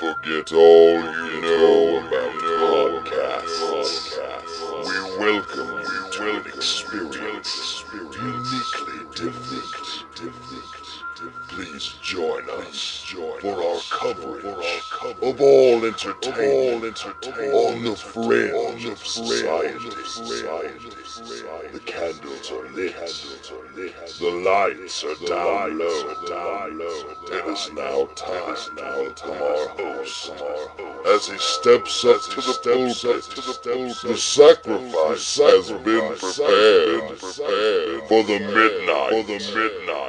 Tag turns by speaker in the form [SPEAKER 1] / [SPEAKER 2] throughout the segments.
[SPEAKER 1] Forget all you know about podcasts. We welcome you to an experience uniquely different. Please join us for our coverage of all entertainment on the fringe of society. The candles are lit, the lights are down low. It is now time to welcome our host as he steps up to the pulpit. The sacrifice has been prepared for the midnight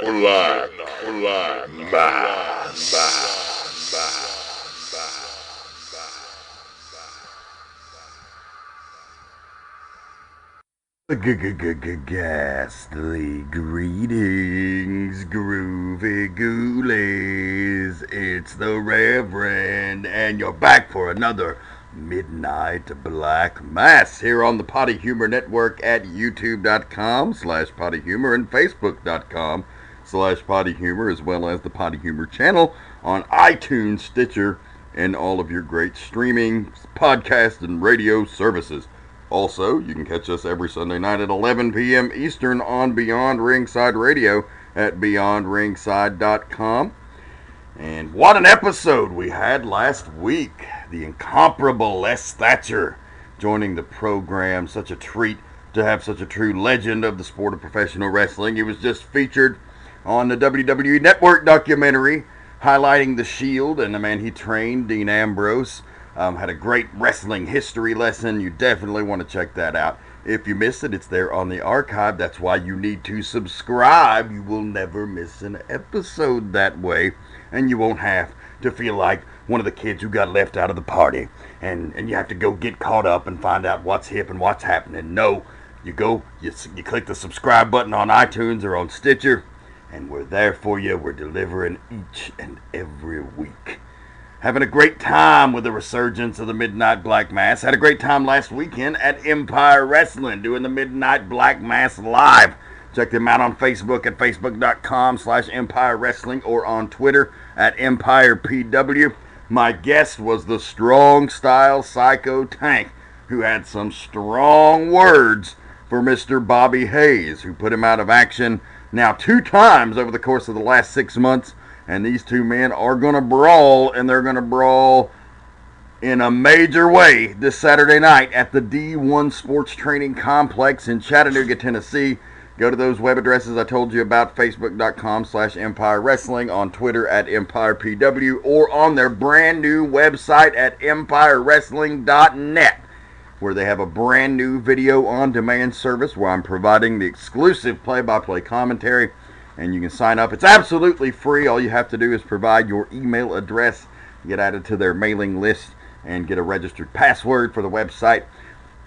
[SPEAKER 1] black mass.
[SPEAKER 2] Ghastly greetings, groovy ghoulies. It's the Reverend, and you're back for another Midnight Black Mass here on the Potty Humor Network at youtube.com/pottyhumor and facebook.com/pottyhumor, as well as the Potty Humor channel on iTunes, Stitcher, and all of your great streaming, podcast, and radio services. Also, you can catch us every Sunday night at 11 p.m. Eastern on Beyond Ringside Radio at beyondringside.com. And what an episode we had last week. The incomparable Les Thatcher joining the program. Such a treat to have such a true legend of the sport of professional wrestling. He was just featured on the WWE Network documentary highlighting the Shield and the man he trained, Dean Ambrose. Had a great wrestling history lesson. You definitely want to check that out. If you missed it, it's there on the archive. That's why you need to subscribe. You will never miss an episode that way. And you won't have to feel like one of the kids who got left out of the party. And you have to go get caught up and find out what's hip and what's happening. No, you click the subscribe button on iTunes or on Stitcher. And we're there for you. We're delivering each and every week. Having a great time with the resurgence of the Midnight Black Mass. Had a great time last weekend at Empire Wrestling doing the Midnight Black Mass live. Check them out on Facebook at facebook.com/Empire Wrestling or on Twitter at EmpirePW. My guest was the Strong Style Psycho Tank, who had some strong words for Mr. Bobby Hayes, who put him out of action now 2 times over the course of the last 6 months. And these 2 men are going to brawl, and they're going to brawl in a major way this Saturday night at the D1 Sports Training Complex in Chattanooga, Tennessee. Go to those web addresses I told you about, facebook.com/Empire Wrestling, on Twitter at EmpirePW, or on their brand new website at EmpireWrestling.net, where they have a brand new video on demand service where I'm providing the exclusive play-by-play commentary. And you can sign up. It's absolutely free. All you have to do is provide your email address, get added to their mailing list, and get a registered password for the website.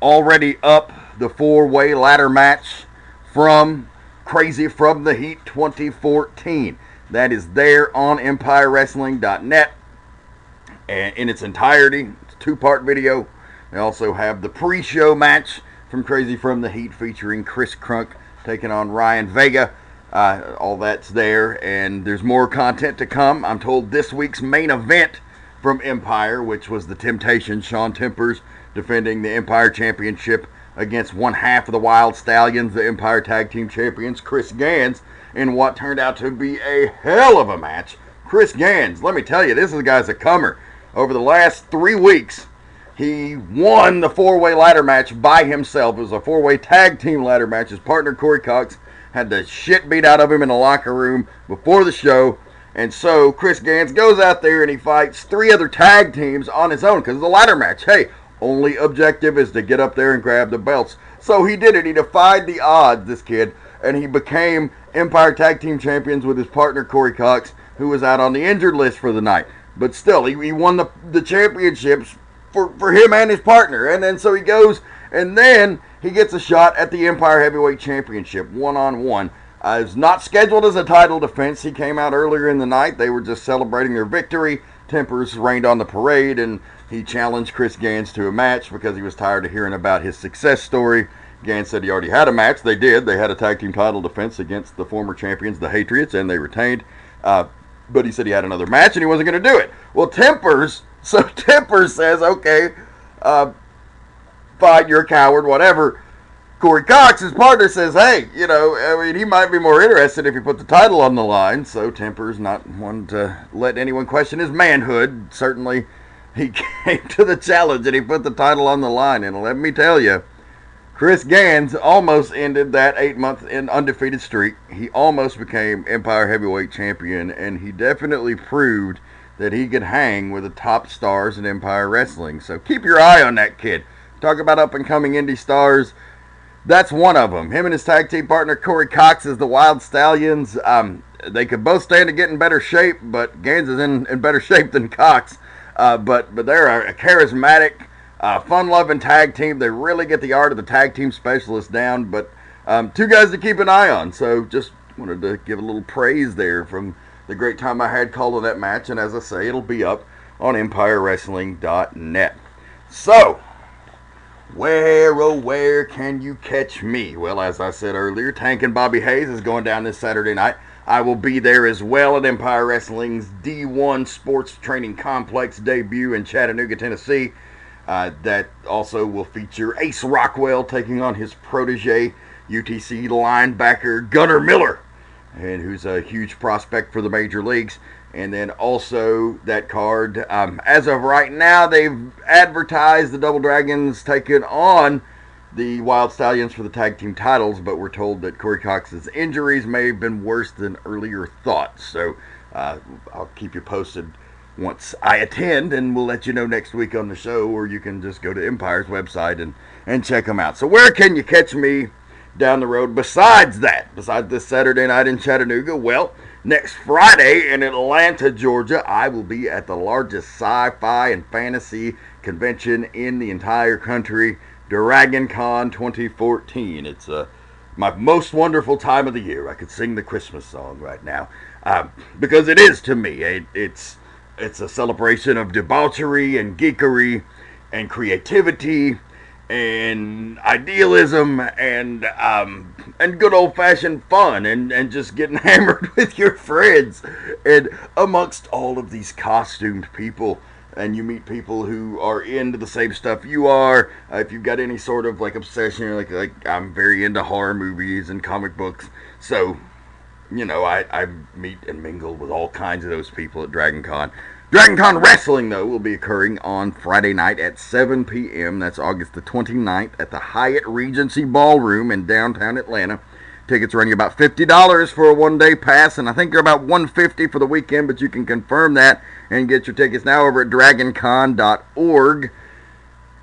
[SPEAKER 2] Already up, the 4-way ladder match from Crazy from the Heat 2014. That is there on EmpireWrestling.net and in its entirety. It's a 2-part video. They also have the pre-show match from Crazy from the Heat featuring Chris Crunk taking on Ryan Vega. All that's there, and there's more content to come. I'm told this week's main event from Empire, which was the Temptation, Shaun Tempers, defending the Empire Championship against one half of the Wild Stallions, the Empire Tag Team Champions, Chris Gans, in what turned out to be a hell of a match. Chris Gans, let me tell you, this guy's a comer. Over the last 3 weeks, he won the 4-way ladder match by himself. It was a 4-way tag team ladder match. His partner, Corey Cox, had the shit beat out of him in the locker room before the show. And so Chris Gans goes out there and he fights 3 other tag teams on his own because it's a ladder match. Hey, only objective is to get up there and grab the belts. So he did it. He defied the odds, this kid, and he became Empire Tag Team Champions with his partner Corey Cox, who was out on the injured list for the night. But still, he won the championships for him and his partner. And then so he goes, and then he gets a shot at the Empire Heavyweight Championship, one-on-one. It's not scheduled as a title defense. He came out earlier in the night. They were just celebrating their victory. Tempers reigned on the parade, and he challenged Chris Gans to a match because he was tired of hearing about his success story. Gans said he already had a match. They did. They had a tag team title defense against the former champions, the Hatriots, and they retained. But he said he had another match, and he wasn't going to do it. Well, Tempers So Tempers says, okay, fine, you're a coward, whatever. Corey Cox, his partner, says, hey, he might be more interested if you put the title on the line. So Tempers, not one to let anyone question his manhood. Certainly, he came to the challenge and he put the title on the line. And let me tell you, Chris Gans almost ended that 8-month undefeated streak. He almost became Empire Heavyweight Champion, and he definitely proved that he could hang with the top stars in Empire Wrestling. So keep your eye on that kid. Talk about up-and-coming indie stars. That's one of them. Him and his tag team partner, Corey Cox, is the Wild Stallions. They could both stand to get in better shape, but Gans is in better shape than Cox. But they're a charismatic, fun-loving tag team. They really get the art of the tag team specialist down. But two guys to keep an eye on. So just wanted to give a little praise there from the great time I had calling that match. And as I say, it'll be up on EmpireWrestling.net. So, where can you catch me? Well, as I said earlier, Tank and Bobby Hayes is going down this Saturday night. I will be there as well at Empire Wrestling's D1 Sports Training Complex debut in Chattanooga, Tennessee. That also will feature Ace Rockwell taking on his protege, UTC linebacker Gunnar Miller, and who's a huge prospect for the major leagues. And then also that card, as of right now, they've advertised the Double Dragons taking on the Wild Stallions for the tag team titles, but we're told that Corey Cox's injuries may have been worse than earlier thought. So I'll keep you posted once I attend, and we'll let you know next week on the show, or you can just go to Empire's website and check them out. So where can you catch me down the road besides this Saturday night in Chattanooga? Well, next Friday in Atlanta, Georgia, I will be at the largest sci-fi and fantasy convention in the entire country, Dragon Con 2014. It's my most wonderful time of the year. I could sing the Christmas song right now, because it is to me. It's a celebration of debauchery and geekery and creativity and idealism and good old-fashioned fun and just getting hammered with your friends and amongst all of these costumed people. And you meet people who are into the same stuff you are. If you've got any sort of obsession, like I'm very into horror movies and comic books, so I meet and mingle with all kinds of those people at Dragon Con. Dragon Con Wrestling, though, will be occurring on Friday night at 7 p.m. That's August the 29th at the Hyatt Regency Ballroom in downtown Atlanta. Tickets run you about $50 for a one-day pass, and I think they're about $150 for the weekend, but you can confirm that and get your tickets now over at DragonCon.org.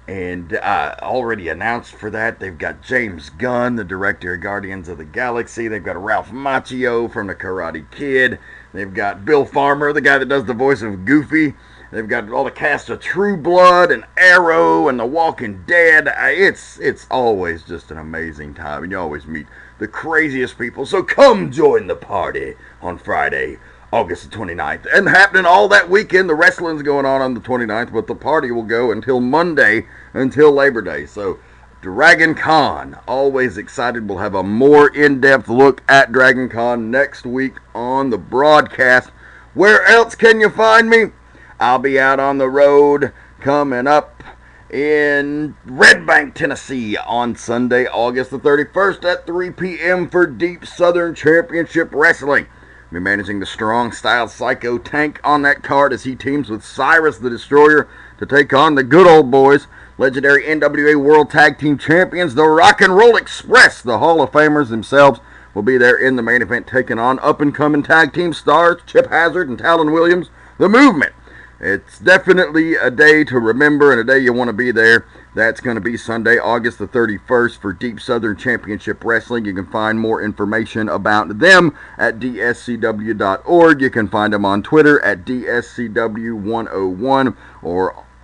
[SPEAKER 2] And already announced for that, they've got James Gunn, the director of Guardians of the Galaxy. They've got Ralph Macchio from The Karate Kid. They've got Bill Farmer, the guy that does the voice of Goofy. They've got all the cast of True Blood and Arrow and The Walking Dead. It's always just an amazing time, and you always meet the craziest people. So come join the party on Friday, August the 29th. And happening all that weekend, the wrestling's going on the 29th, but the party will go until Monday, until Labor Day. So Dragon Con, always excited. We'll have a more in-depth look at Dragon Con next week on the broadcast. Where else can you find me? I'll be out on the road coming up in Red Bank, Tennessee on Sunday, August the 31st at 3 p.m. for Deep Southern Championship Wrestling. I'll be managing the Strong Style Psycho Tank on that card as he teams with Cyrus the Destroyer to take on the Good Old Boys, legendary NWA World Tag Team Champions, the Rock and Roll Express. The Hall of Famers themselves will be there in the main event, taking on up-and-coming tag team stars Chip Hazard and Talon Williams, The Movement. It's definitely a day to remember and a day you want to be there. That's going to be Sunday, August the 31st for Deep Southern Championship Wrestling. You can find more information about them at dscw.org. You can find them on Twitter at dscw101.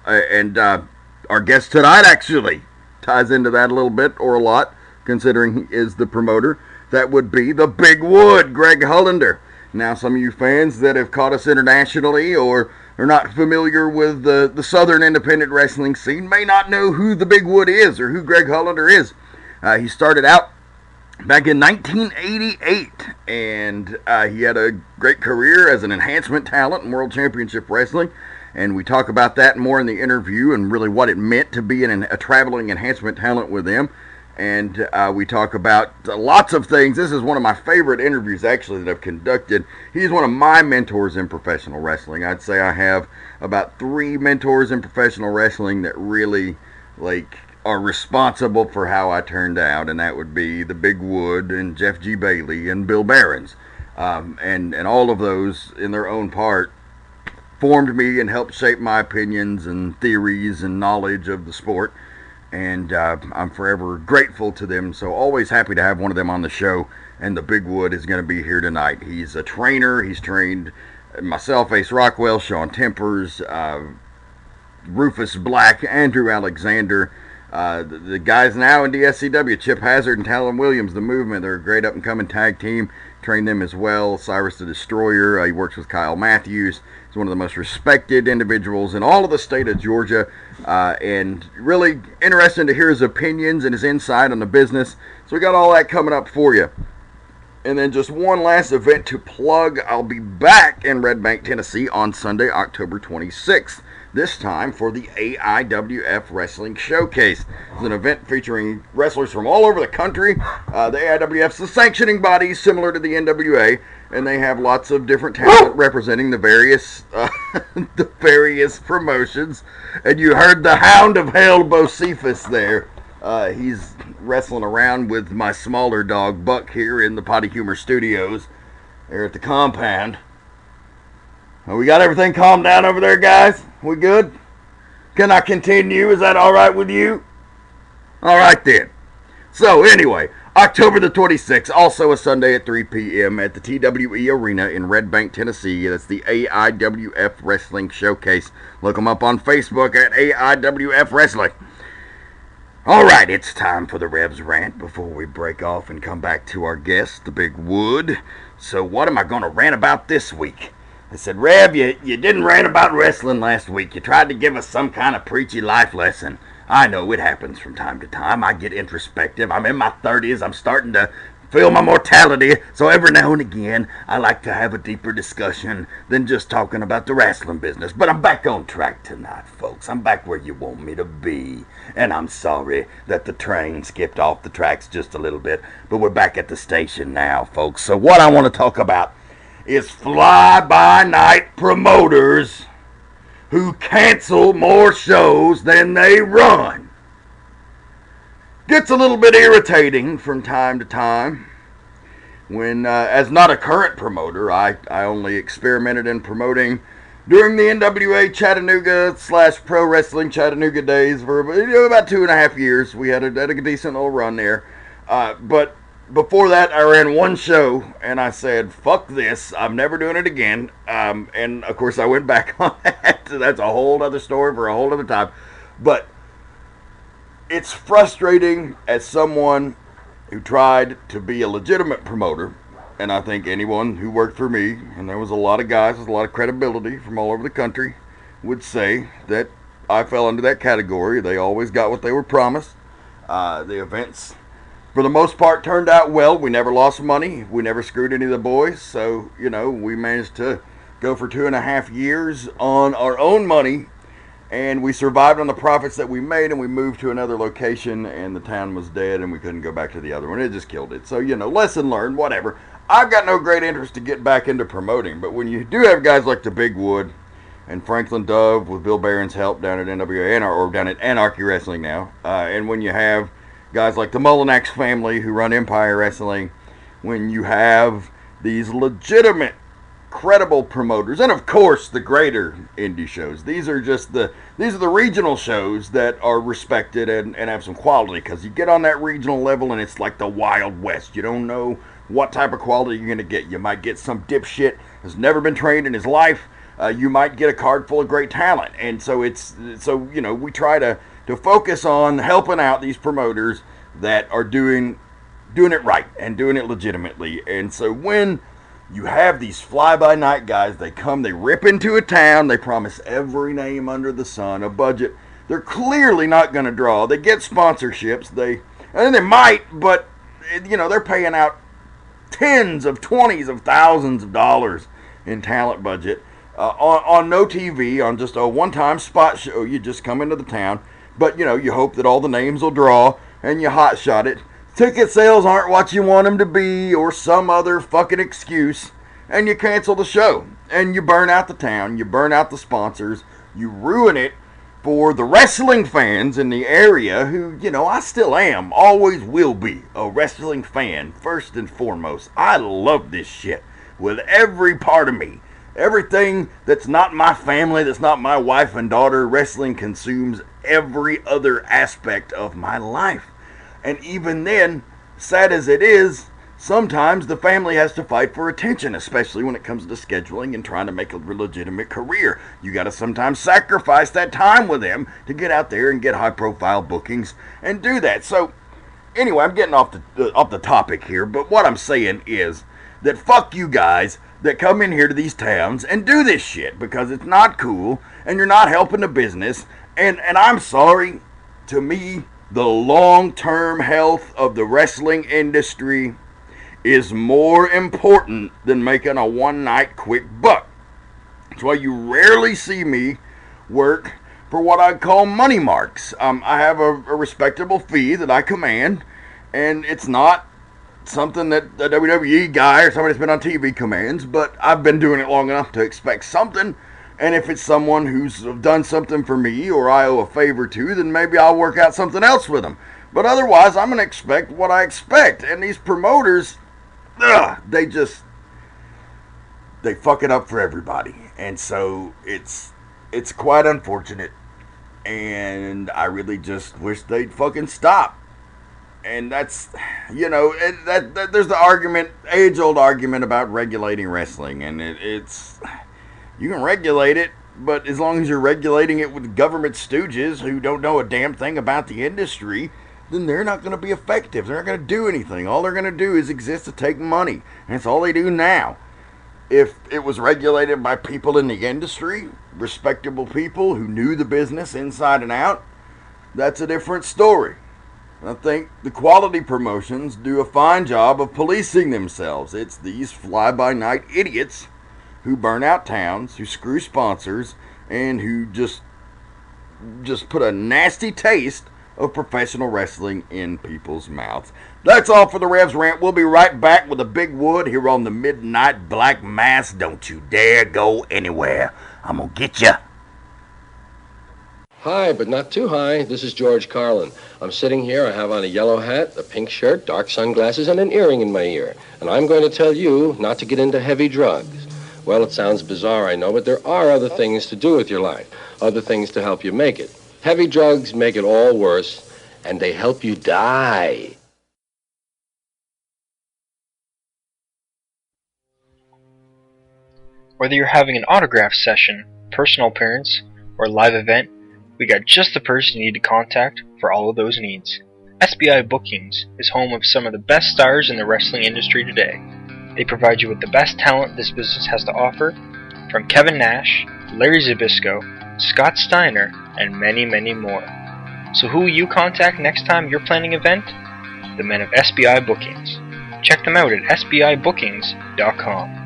[SPEAKER 2] And our guest tonight actually ties into that a little bit, or a lot, considering he is the promoter. That would be the Big Wood, Greg Hullander. Now, some of you fans that have caught us internationally or are not familiar with the Southern independent wrestling scene may not know who the Big Wood is or who Greg Hullander is. He started out back in 1988, and he had a great career as an enhancement talent in World Championship Wrestling. And we talk about that more in the interview and really what it meant to be a traveling enhancement talent with them. And we talk about lots of things. This is one of my favorite interviews, actually, that I've conducted. He's one of my mentors in professional wrestling. I'd say I have about 3 mentors in professional wrestling that really, are responsible for how I turned out, and that would be the Big Wood and Jeff G. Bailey and Bill Behrens. And all of those, in their own part, formed me and helped shape my opinions and theories and knowledge of the sport. And I'm forever grateful to them. So always happy to have one of them on the show. And the Big Wood is going to be here tonight. He's a trainer. He's trained myself, Ace Rockwell, Shaun Tempers, Rufus Black, Andrew Alexander. The guys now in DSCW, Chip Hazard and Talon Williams, the Movement. They're a great up-and-coming tag team. Trained them as well. Cyrus the Destroyer. He works with Kyle Matthews. He's one of the most respected individuals in all of the state of Georgia, and really interesting to hear his opinions and his insight on the business. So we got all that coming up for you. And then just one last event to plug. I'll be back in Red Bank, Tennessee on Sunday, October 26th. This time for the AIWF Wrestling Showcase. It's an event featuring wrestlers from all over the country. The AIWF's the sanctioning body similar to the NWA, and they have lots of different talent representing the various promotions. And you heard the Hound of Hell, Bocephus, there. He's wrestling around with my smaller dog, Buck, here in the Potty Humor Studios. There at the compound. We got everything calmed down over there, guys? We good? Can I continue? Is that all right with you? All right, then. So, anyway, October the 26th, also a Sunday at 3 p.m. at the TWE Arena in Red Bank, Tennessee. That's the AIWF Wrestling Showcase. Look them up on Facebook at AIWF Wrestling. All right, it's time for the Rev's Rant before we break off and come back to our guest, the Big Wood. So, what am I going to rant about this week? I said, Rev, you didn't rant about wrestling last week. You tried to give us some kind of preachy life lesson. I know it happens from time to time. I get introspective. I'm in my 30s. I'm starting to feel my mortality. So every now and again, I like to have a deeper discussion than just talking about the wrestling business. But I'm back on track tonight, folks. I'm back where you want me to be. And I'm sorry that the train skipped off the tracks just a little bit. But we're back at the station now, folks. So what I want to talk about is fly-by-night promoters who cancel more shows than they run. Gets a little bit irritating from time to time when, as not a current promoter, I only experimented in promoting during the NWA Chattanooga / Pro Wrestling Chattanooga days for about 2.5 years. We had a decent little run there. But before that, I ran one show, and I said, fuck this, I'm never doing it again. And, of course, I went back on that. That's a whole other story for a whole other time. But it's frustrating as someone who tried to be a legitimate promoter, and I think anyone who worked for me, and there was a lot of guys with a lot of credibility from all over the country, would say that I fell into that category. They always got what they were promised. The events, for the most part, turned out well. We never lost money. We never screwed any of the boys. So, we managed to go for 2.5 years on our own money. And we survived on the profits that we made. And we moved to another location. And the town was dead. And we couldn't go back to the other one. It just killed it. So, lesson learned, whatever. I've got no great interest to get back into promoting. But when you do have guys like the Big Wood and Franklin Dove with Bill Barron's help down at NWA or down at Anarchy Wrestling now. And when you have guys like the Mullinax family who run Empire Wrestling, when you have these legitimate, credible promoters, and of course the greater indie shows. These are the regional shows that are respected and have some quality, because you get on that regional level and it's like the Wild West. You don't know what type of quality you're going to get. You might get some dipshit who's never been trained in his life. You might get a card full of great talent. And so we try to focus on helping out these promoters that are doing it right and doing it legitimately. And so when you have these fly-by-night guys, they come, they rip into a town, they promise every name under the sun, a budget they're clearly not going to draw. They get sponsorships, they might, but they're paying out tens of 20s of thousands of dollars in talent budget. on no TV, on just a one-time spot show. You just come into the town, but you hope that all the names will draw, and you hotshot it. Ticket sales aren't what you want them to be, or some other fucking excuse, and you cancel the show, and you burn out the town, you burn out the sponsors, you ruin it for the wrestling fans in the area who, I still am, always will be a wrestling fan, first and foremost. I love this shit with every part of me. Everything that's not my family, that's not my wife and daughter, wrestling consumes every other aspect of my life. And even then, sad as it is, sometimes the family has to fight for attention, especially when it comes to scheduling and trying to make a legitimate career. You got to sometimes sacrifice that time with them to get out there and get high-profile bookings and do that. So, anyway, I'm getting off the topic here, but what I'm saying is that fuck you guys that come in here to these towns and do this shit, because it's not cool and you're not helping the business. And I'm sorry, to me, the long-term health of the wrestling industry is more important than making a one-night quick buck. That's why you rarely see me work for what I call money marks. I have a respectable fee that I command, and it's not something that a WWE guy or somebody that's been on TV commands, but I've been doing it long enough to expect something. And if it's someone who's done something for me or I owe a favor to, then maybe I'll work out something else with them. But otherwise, I'm going to expect what I expect. And these promoters, they fuck it up for everybody. And so it's quite unfortunate. And I really just wish they'd fucking stop. And that's, there's the argument, age-old argument about regulating wrestling. And it's... You can regulate it, but as long as you're regulating it with government stooges who don't know a damn thing about the industry, then they're not going to be effective. They're not going to do anything. All they're going to do is exist to take money. And that's all they do now. If it was regulated by people in the industry, respectable people who knew the business inside and out, that's a different story. I think the quality promotions do a fine job of policing themselves. It's these fly-by-night idiots who burn out towns, who screw sponsors, and who just put a nasty taste of professional wrestling in people's mouths. That's all for the Revs Rant. We'll be right back with a Big Wood here on the Midnight Black Mass. Don't you dare go anywhere. I'm gonna get ya.
[SPEAKER 3] Hi, but not too high. This is George Carlin. I'm sitting here. I have on a yellow hat, a pink shirt, dark sunglasses, and an earring in my ear. And I'm going to tell you not to get into heavy drugs. Well, it sounds bizarre, I know, but there are other things to do with your life, other things to help you make it. Heavy drugs make it all worse, and they help you die.
[SPEAKER 4] Whether you're having an autograph session, personal appearance, or live event, we got just the person you need to contact for all of those needs. SBI Bookings is home of some of the best stars in the wrestling industry today. They provide you with the best talent this business has to offer, from Kevin Nash, Larry Zbyszko, Scott Steiner, and many, many more. So who will you contact next time you're planning an event? The men of SBI Bookings. Check them out at sbibookings.com.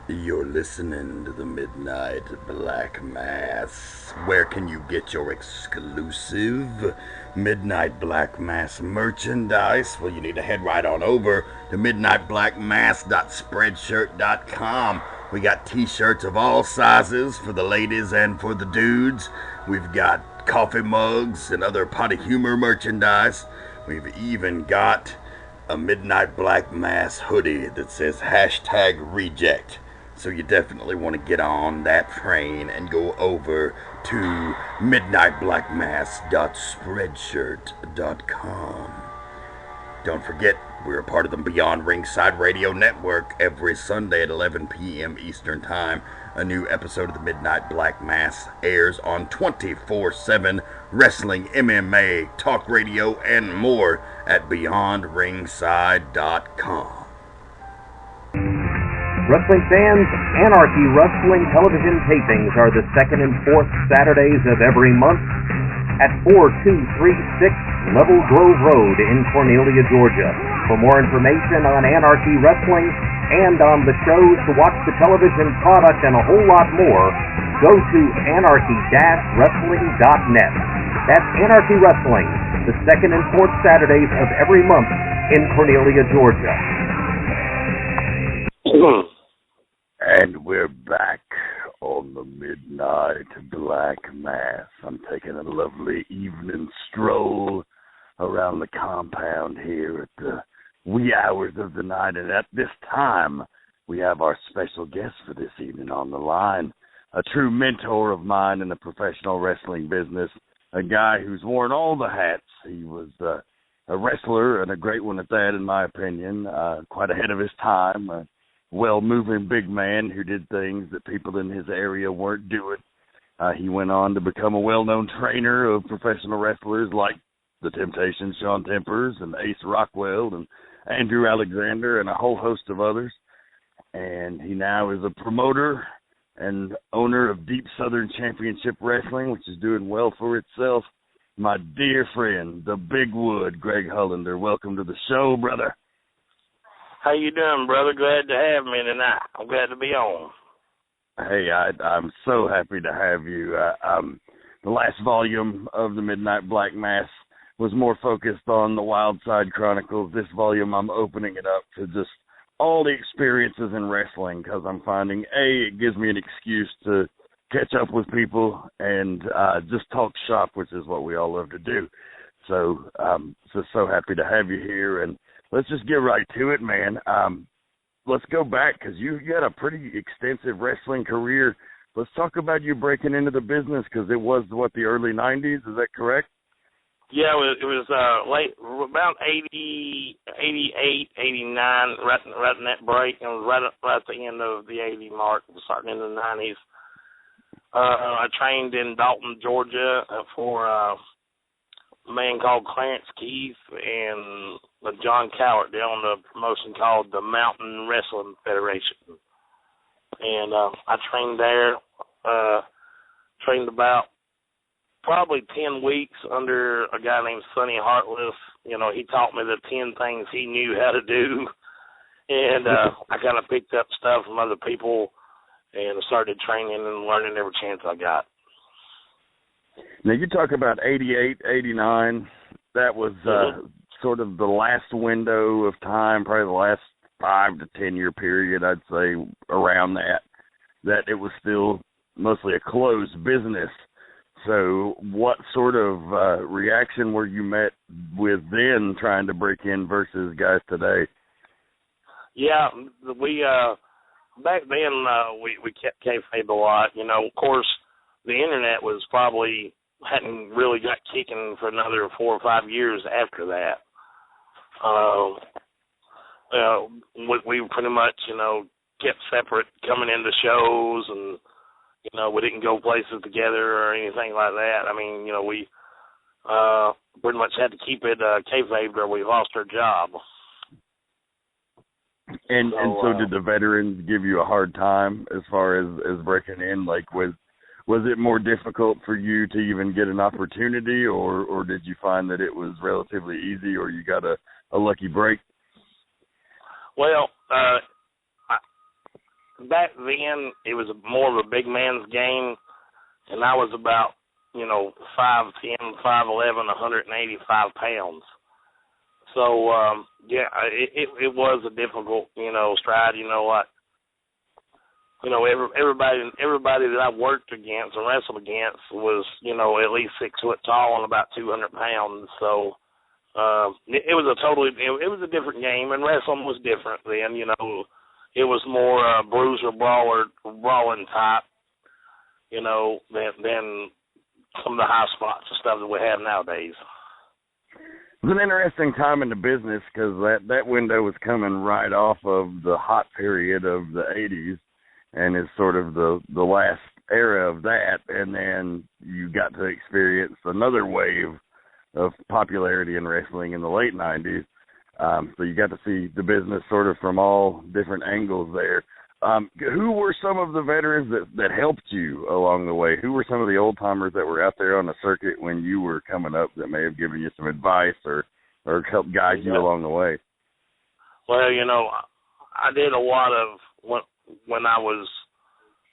[SPEAKER 2] You're listening to the Midnight Black Mass. Where can you get your exclusive Midnight Black Mass merchandise? Well, you need to head right on over to midnightblackmass.spreadshirt.com. We got t-shirts of all sizes for the ladies and for the dudes. We've got coffee mugs and other potty humor merchandise. We've even got a Midnight Black Mass hoodie that says #reject. So you definitely want to get on that train and go over to midnightblackmass.spreadshirt.com. Don't forget, we're a part of the Beyond Ringside Radio Network. Every Sunday at 11 p.m. Eastern Time, a new episode of the Midnight Black Mass airs on 24/7 wrestling, MMA, talk radio, and more at beyondringside.com.
[SPEAKER 5] Wrestling fans, Anarchy Wrestling television tapings are the second and fourth Saturdays of every month at 4236 Level Grove Road in Cornelia, Georgia. For more information on Anarchy Wrestling, and on the shows, to watch the television product, and a whole lot more, go to anarchy-wrestling.net. That's Anarchy Wrestling, the second and fourth Saturdays of every month in Cornelia, Georgia.
[SPEAKER 2] And we're back on the Midnight Black Mass. I'm taking a lovely evening stroll around the compound here at the wee hours of the night. And at this time, we have our special guest for this evening on the line, a true mentor of mine in the professional wrestling business, a guy who's worn all the hats. He was a wrestler, and a great one at that, in my opinion, quite ahead of his time, a well-moving big man who did things that people in his area weren't doing. He went on to become a well-known trainer of professional wrestlers like the Temptations, Shaun Tempers, and Ace Rockwell, and Andrew Alexander, and a whole host of others. And he now is a promoter and owner of Deep Southern Championship Wrestling, which is doing well for itself. My dear friend, the Big Wood, Greg Hullander. Welcome to the show, brother.
[SPEAKER 6] How you doing, brother? Glad to have me tonight. I'm glad to be on.
[SPEAKER 2] Hey, I'm so happy to have you. The last volume of the Midnight Black Mass was more focused on the Wild Side Chronicles. This volume, I'm opening it up to just all the experiences in wrestling, because I'm finding, it gives me an excuse to catch up with people and just talk shop, which is what we all love to do. So so happy to have you here, and let's just get right to it, man. Let's go back, because you had a pretty extensive wrestling career. Let's talk about you breaking into the business, because it was, the early 90s, is that correct?
[SPEAKER 6] Yeah, it was late, about 80, 88, 89, right in that break. It was right at the end of the 80 mark, starting in the 90s. I trained in Dalton, Georgia for a man called Clarence Keith and John Cowart. They owned a promotion called the Mountain Wrestling Federation. And I trained there, trained about probably 10 weeks under a guy named Sonny Hartless. You know, he taught me the 10 things he knew how to do. And I kind of picked up stuff from other people and started training and learning every chance I got.
[SPEAKER 2] Now, you talk about 88, 89. That was sort of the last window of time, probably the last 5 to 10 year period, I'd say, around that it was still mostly a closed business. So what sort of reaction were you met with then trying to break in versus guys today?
[SPEAKER 6] Yeah, we back then we kept kayfabe a lot. You know, of course, the internet was probably hadn't really got kicking for another 4 or 5 years after that. We pretty much, you know, kept separate coming into shows, and you know, we didn't go places together or anything like that. I mean, you know, we pretty much had to keep it kayfabe or we lost our job.
[SPEAKER 2] And so did the veterans give you a hard time as far as breaking in? Like, was it more difficult for you to even get an opportunity, or did you find that it was relatively easy, or you got a lucky break?
[SPEAKER 6] Well, back then it was more of a big man's game, and I was about, you know, 5'10", 5'11", 185 pounds. So, yeah, it was a difficult, you know, stride. You know what? You know, everybody that I worked against and wrestled against was, you know, at least 6 foot tall and about 200 pounds. So, it was a different game, and wrestling was different then. You know, it was more bruiser brawling type, you know, than some of the high spots and stuff that we have nowadays.
[SPEAKER 2] It was an interesting time in the business, because that window was coming right off of the hot period of the 80s, and it's sort of the last era of that, and then you got to experience another wave of popularity in wrestling in the late 90s. So you got to see the business sort of from all different angles there. Who were some of the veterans that helped you along the way? Who were some of the old-timers that were out there on the circuit when you were coming up that may have given you some advice or helped guide you along the way?
[SPEAKER 6] Well, you know, I did a lot of when I was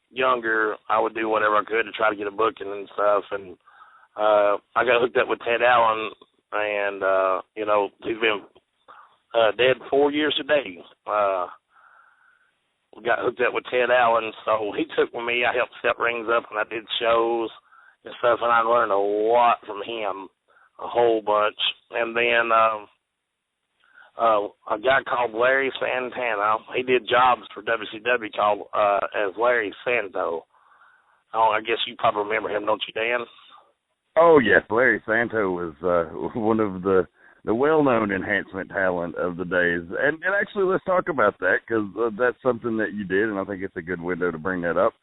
[SPEAKER 6] younger. I would do whatever I could to try to get a booking and stuff. And I got hooked up with Ted Allen, and he's been dead 4 years today. Got hooked up with Ted Allen, so he took with me. I helped set rings up, and I did shows and stuff, and I learned a lot from him, a whole bunch. And then a guy called Larry Santana, he did jobs for WCW called as Larry Santo. Oh, I guess you probably remember him, don't you, Dan?
[SPEAKER 2] Oh, yes, Larry Santo was one of the well-known enhancement talent of the days. And actually, let's talk about that, because that's something that you did, and I think it's a good window to bring that up.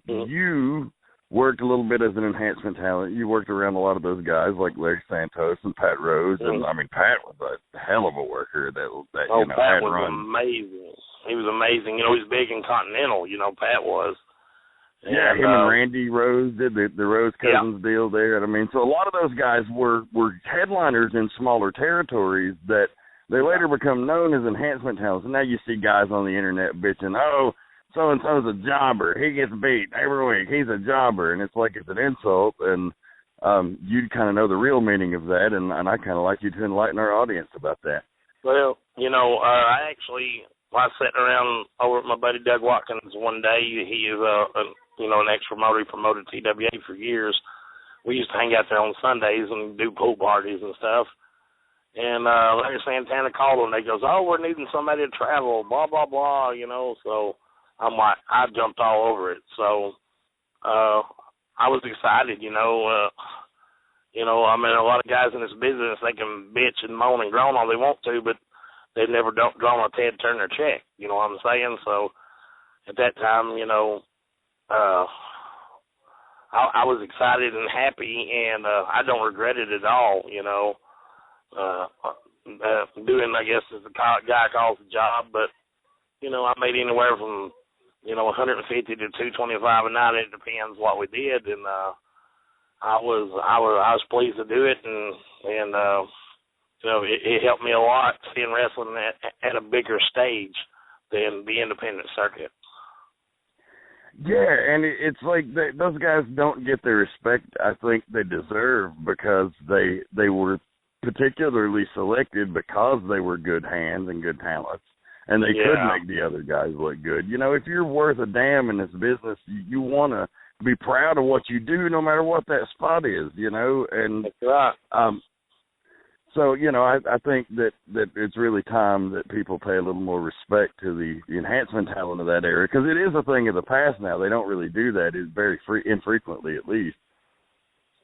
[SPEAKER 2] You worked a little bit as an enhancement talent. You worked around a lot of those guys like Larry Santos and Pat Rose. And, I mean, Pat was a hell of a worker that
[SPEAKER 6] Pat
[SPEAKER 2] had
[SPEAKER 6] was
[SPEAKER 2] run.
[SPEAKER 6] Amazing. He was amazing. He was big in Continental, Pat was.
[SPEAKER 2] Yeah, him and Randy Rose did the Rose Cousins deal there. And I mean, so a lot of those guys were headliners in smaller territories that they later become known as enhancement talents. And now you see guys on the internet bitching, oh, so-and-so's a jobber. He gets beat every week. He's a jobber. And it's like it's an insult. And you kind of know the real meaning of that. And I kind of like you to enlighten our audience about that.
[SPEAKER 6] Well, I actually, I was sitting around over at my buddy Doug Watkins one day. He is an ex-promoter. He promoted TWA for years. We used to hang out there on Sundays and do pool parties and stuff. And Larry Santana called him. They goes, oh, we're needing somebody to travel, blah, blah, blah, So I'm like, I jumped all over it. So I was excited, I mean, a lot of guys in this business, they can bitch and moan and groan all they want to, but they've never drawn a Ted Turner check, you know what I'm saying? So at that time, I was excited and happy, and I don't regret it at all, doing, I guess, as the guy calls the job, but, I made anywhere from, 150 to 225 a night. It depends what we did, and I was pleased to do it, and it helped me a lot seeing wrestling at a bigger stage than the independent circuit.
[SPEAKER 2] Yeah, and it's like those guys don't get the respect I think they deserve because they were particularly selected because they were good hands and good talents, and they could make the other guys look good. If you're worth a damn in this business, you want to be proud of what you do no matter what that spot is, and
[SPEAKER 6] that's right.
[SPEAKER 2] So, I think that it's really time that people pay a little more respect to the enhancement talent of that era, because it is a thing of the past now. They don't really do that. It's very infrequently, at least.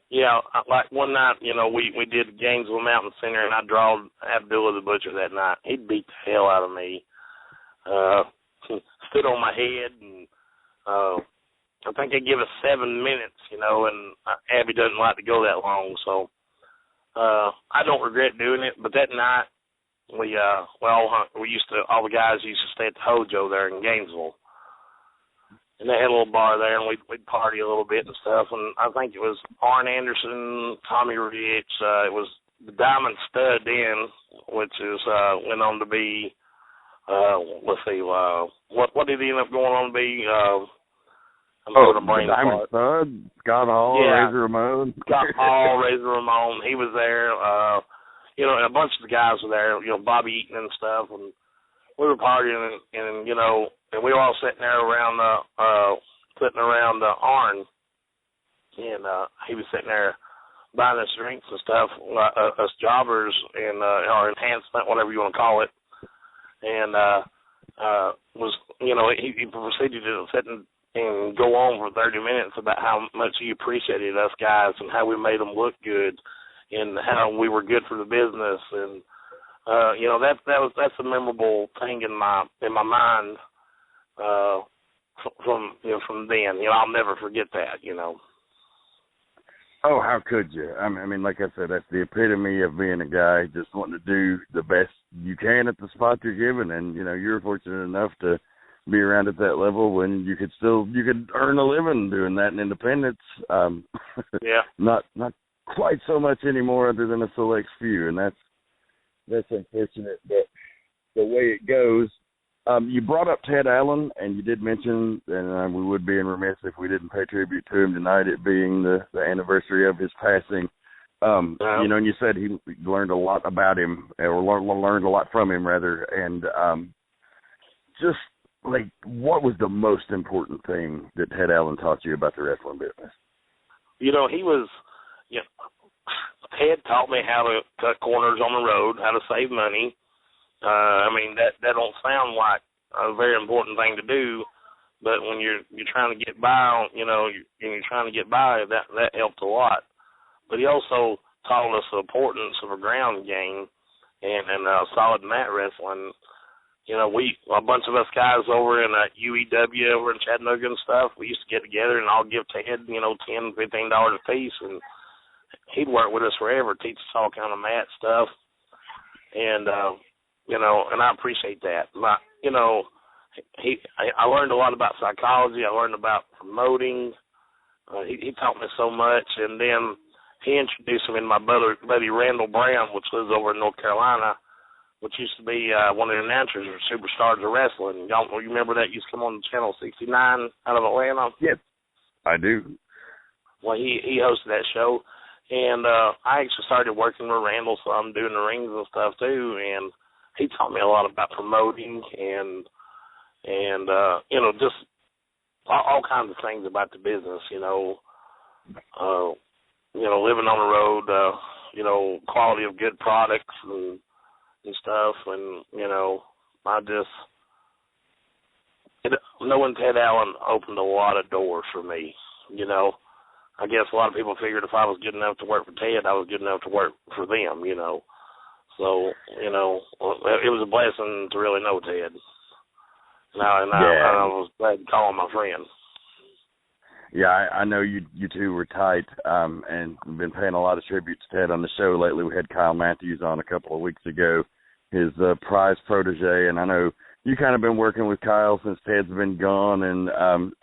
[SPEAKER 6] Yeah, like one night, we did Gainesville Mountain Center, and I drawed Abdullah the Butcher that night. He beat the hell out of me. Stood on my head, and I think they give us 7 minutes, and Abby doesn't like to go that long, so I don't regret doing it. But that night, all the guys used to stay at the Hojo there in Gainesville, and they had a little bar there, and we'd party a little bit and stuff. And I think it was Arn Anderson, Tommy Rich, it was the Diamond Stud then, which is went on to be what did he end up going on to be?
[SPEAKER 2] Diamond Stud, Scott Hall, Razor Ramon.
[SPEAKER 6] Scott Hall, Razor Ramon. He was there. And a bunch of the guys were there. Bobby Eaton and stuff, and we were partying, and we were all sitting there around the Arn, and he was sitting there buying us drinks and stuff, us jobbers and or enhancement, whatever you want to call it, and he proceeded to sit and go on for 30 minutes about how much he appreciated us guys and how we made them look good and how we were good for the business, and that's a memorable thing in my mind from then. I'll never forget that.
[SPEAKER 2] Oh, how could you? I mean, like I said, that's the epitome of being a guy just wanting to do the best you can at the spot you're given, and you're fortunate enough to be around at that level when you could earn a living doing that in independence. Not quite so much anymore, other than a select few, and that's unfortunate, but the way it goes. You brought up Ted Allen, and you did mention, and we would be remiss if we didn't pay tribute to him tonight, it being the anniversary of his passing. You know, and you said he learned a lot about him, or learned a lot from him, rather, and just, like, what was the most important thing that Ted Allen taught you about the wrestling business?
[SPEAKER 6] You know, Ted taught me how to cut corners on the road, how to save money. I mean, that don't sound like a very important thing to do, but when you're trying to get by, you know, you're trying to get by, that helped a lot. But he also taught us the importance of a ground game and solid mat wrestling. You know, a bunch of us guys over in UEW over in Chattanooga and stuff, we used to get together and all give Ted, you know, $10, $15 a piece, and he'd work with us forever, teach us all kind of mat stuff. And, you know, and I appreciate that. You know, I learned a lot about psychology. I learned about promoting. He taught me so much. And then he introduced me to my buddy Randall Brown, which lives over in North Carolina, which used to be one of the announcers for Superstars of Wrestling. Y'all, you remember that used to come on Channel 69 out of Atlanta?
[SPEAKER 2] Yep, I do.
[SPEAKER 6] Well, he hosted that show. And I actually started working with Randall, so I'm doing the rings and stuff too. And he taught me a lot about promoting and you know, just all kinds of things about the business, you know, living on the road, you know, quality of good products and stuff. And, you know, knowing Ted Allen opened a lot of doors for me, you know. I guess a lot of people figured if I was good enough to work for Ted, I was good enough to work for them, you know. So, you know, it was a blessing to really know Ted. And I was glad to call him my friend.
[SPEAKER 2] Yeah, I know you two were tight, and we've been paying a lot of tribute to Ted on the show lately. We had Kyle Matthews on a couple of weeks ago, his prized protege, and I know you kind of been working with Kyle since Ted's been gone, and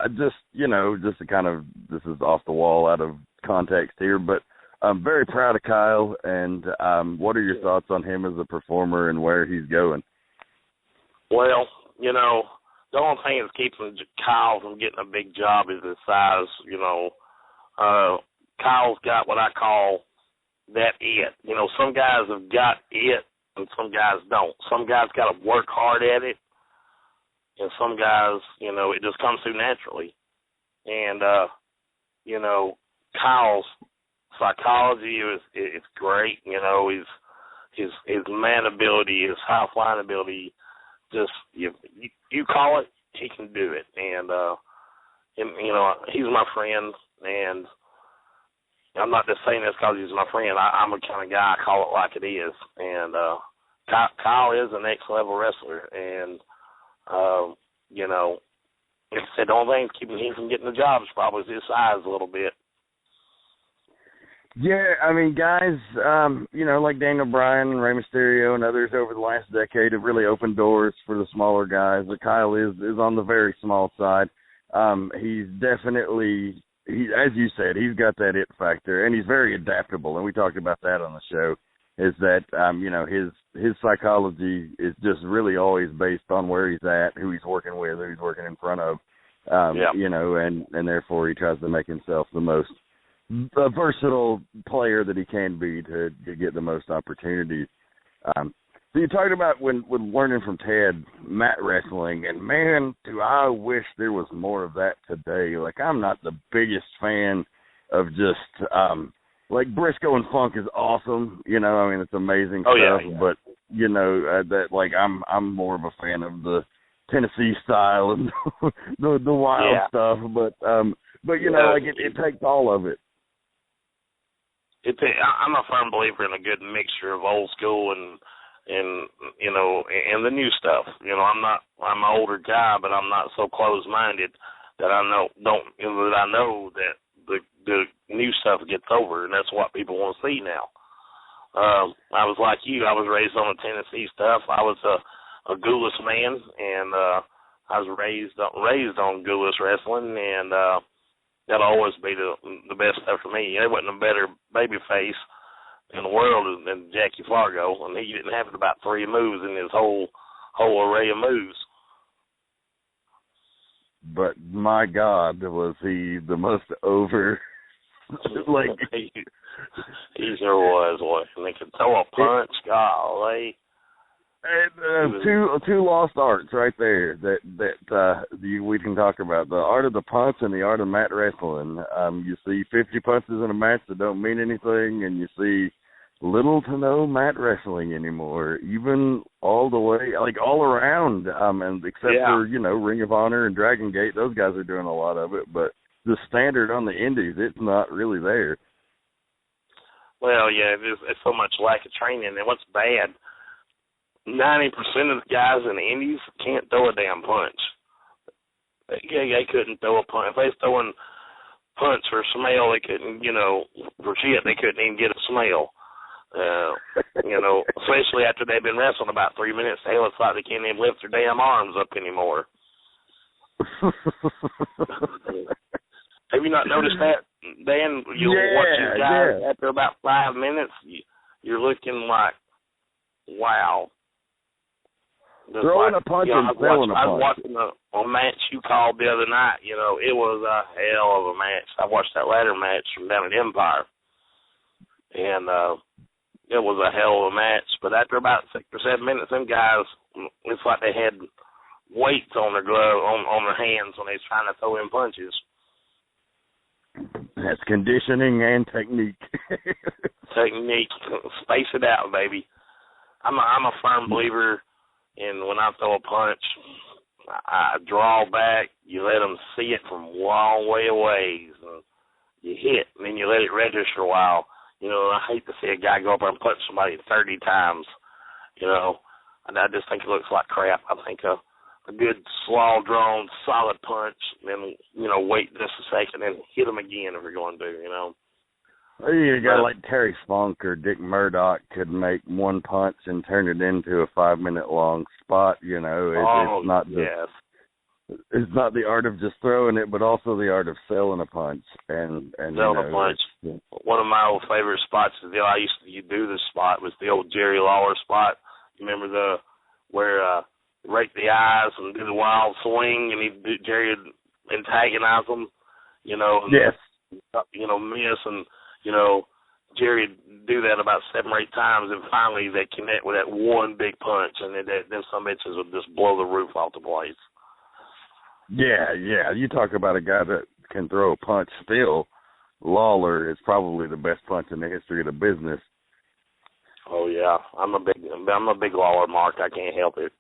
[SPEAKER 2] I just, you know, just to kind of, this is off the wall, out of context here, but I'm very proud of Kyle, and what are your thoughts on him as a performer and where he's going?
[SPEAKER 6] Well, you know, the only thing that's keeping Kyle from getting a big job is his size, you know. Kyle's got what I call that it. You know, some guys have got it and some guys don't. Some guys got to work hard at it, and some guys, you know, it just comes through naturally. And, you know, Kyle's psychology is great. You know, his man ability, his high flying ability, just you call it, he can do it. And you know, he's my friend, and I'm not just saying this because he's my friend. I'm a kind of guy, I call it like it is. And Kyle is a next level wrestler, and you know, like I said, the only thing keeping him from getting the job is probably his size a little bit.
[SPEAKER 2] Yeah, I mean, guys, you know, like Daniel Bryan and Rey Mysterio and others over the last decade have really opened doors for the smaller guys. But Kyle is on the very small side. He's definitely, as you said, he's got that it factor, and he's very adaptable. And we talked about that on the show, is that, you know, his psychology is just really always based on where he's at, who he's working with, who he's working in front of, you know, and therefore he tries to make himself the most versatile player that he can be to get the most opportunities. So you talked about when learning from Ted, mat wrestling, and man, do I wish there was more of that today. Like, I'm not the biggest fan of just, like, Briscoe and Funk is awesome, you know, I mean, it's amazing stuff, yeah. But, you know, that, like, I'm more of a fan of the Tennessee style and the wild stuff, but you know, like, it takes all of it.
[SPEAKER 6] I'm a firm believer in a good mixture of old school and you know, and the new stuff. You know, I'm an older guy, but I'm not so close-minded that I know that the new stuff gets over, and that's what people want to see now. I was like you. I was raised on the Tennessee stuff. I was a Goulas man, and I was raised on Goulas wrestling, and that'll always be the best stuff for me. There wasn't a better baby face in the world than Jackie Fargo, and he didn't have about 3 moves in his whole array of moves.
[SPEAKER 2] but my God, was he the most over. Like
[SPEAKER 6] he sure was. And they could throw a punch, golly.
[SPEAKER 2] And, two lost arts right there that we can talk about: the art of the punch and the art of mat wrestling. You see 50 punches in a match that don't mean anything, and you see little to no mat wrestling anymore, even all the way, like all around. And except for Ring of Honor and Dragon Gate, those guys are doing a lot of it, but the standard on the indies, it's not really there.
[SPEAKER 6] Well, yeah, it's so much lack of training, and what's bad, 90% of the guys in the indies can't throw a damn punch. They couldn't throw a punch. If they was throwing punch for smell, they couldn't, for shit, they couldn't even get a smell. Especially after they've been wrestling about 3 minutes, they looks like they can't even lift their damn arms up anymore. Have you not noticed that, Dan? Watch these guys after about 5 minutes, you're looking like, wow.
[SPEAKER 2] Throwing a punch and throwing a punch.
[SPEAKER 6] I was watching a match you called the other night. It was a hell of a match. I watched that ladder match from down at Empire, and it was a hell of a match. But after about 6 or 7 minutes, them guys, it's like they had weights on their glove, on their hands when they was trying to throw in punches.
[SPEAKER 2] That's conditioning and technique.
[SPEAKER 6] Technique, space it out, baby. I'm a firm believer. And when I throw a punch, I draw back. You let them see it from a long way away. And you hit, and then you let it register a while. I hate to see a guy go up there and punch somebody 30 times. And I just think it looks like crap. I think a good, slaw-drawn, solid punch, and then, wait just a second and hit them again if you're going to,
[SPEAKER 2] You got like Terry Funk or Dick Murdoch could make one punch and turn it into a 5-minute long spot. It's not it's not the art of just throwing it, but also the art of selling a punch and
[SPEAKER 6] selling a punch. One of my old favorite spots is I used to do this spot was the old Jerry Lawler spot. You remember where rake the eyes and do the wild swing, and Jerry would antagonize them, and,
[SPEAKER 2] yes,
[SPEAKER 6] miss and. Jerry would do that about 7 or 8 times, and finally they connect with that one big punch, and then some bitches would just blow the roof off the place.
[SPEAKER 2] Yeah. You talk about a guy that can throw a punch still. Lawler is probably the best punch in the history of the business.
[SPEAKER 6] Oh yeah, I'm a big Lawler mark. I can't help it.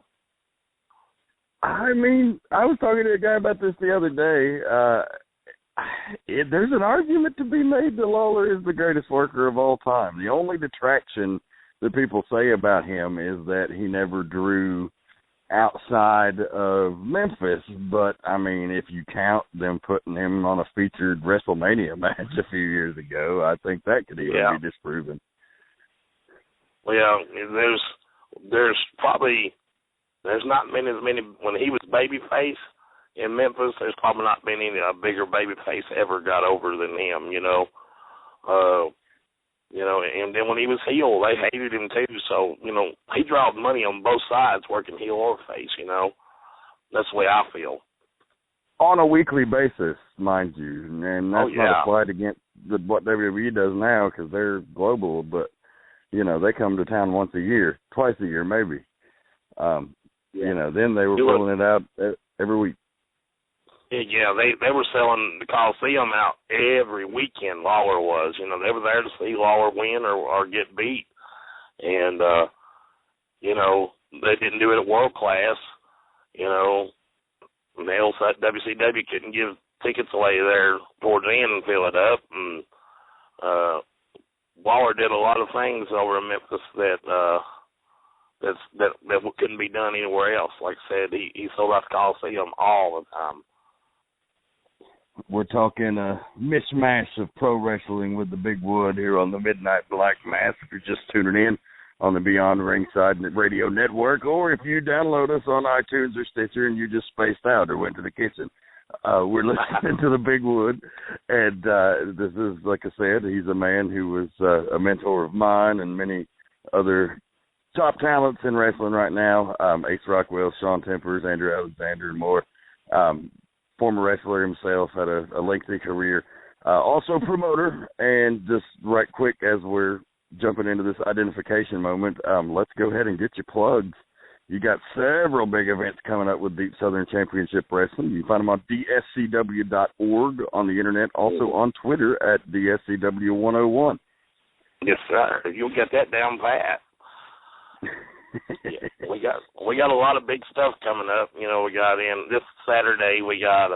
[SPEAKER 2] I mean, I was talking to a guy about this the other day. There's an argument to be made that Lawler is the greatest worker of all time. The only detraction that people say about him is that he never drew outside of Memphis. But, I mean, if you count them putting him on a featured WrestleMania match a few years ago, I think that could even be disproven.
[SPEAKER 6] Well, there's not been as many when he was babyface in Memphis. There's probably not been any bigger babyface ever got over than him. And then when he was heel, they hated him too. So he drawed money on both sides, working heel or face. That's the way I feel.
[SPEAKER 2] On a weekly basis, mind you, and that's not a slight against what WWE does now because they're global, but they come to town twice a year maybe. Then they were pulling it out every week.
[SPEAKER 6] Yeah, they were selling the Coliseum out every weekend. Lawler was, they were there to see Lawler win or get beat, and they didn't do it at world class. And WCW couldn't give tickets away there towards the end and fill it up, and Lawler did a lot of things over in Memphis that couldn't be done anywhere else. Like I said, he sold out the Coliseum all the time.
[SPEAKER 2] We're talking a mishmash of pro wrestling with the Big Wood here on the Midnight Black Mass. If you're just tuning in on the Beyond Ringside Radio Network, or if you download us on iTunes or Stitcher and you just spaced out or went to the kitchen, we're listening to the Big Wood. And this is, like I said, he's a man who was a mentor of mine and many other top talents in wrestling right now. Ace Rockwell, Shaun Tempers, Andrew Alexander, and more. former wrestler himself, had a lengthy career. Also promoter, and just right quick as we're jumping into this identification moment, let's go ahead and get your plugs. You got several big events coming up with Deep Southern Championship Wrestling. You can find them on dscw.org on the internet, also on Twitter at dscw101.
[SPEAKER 6] Yes, sir. You'll get that down pat. Yeah, we got a lot of big stuff coming up. You know, we got in this Saturday. We got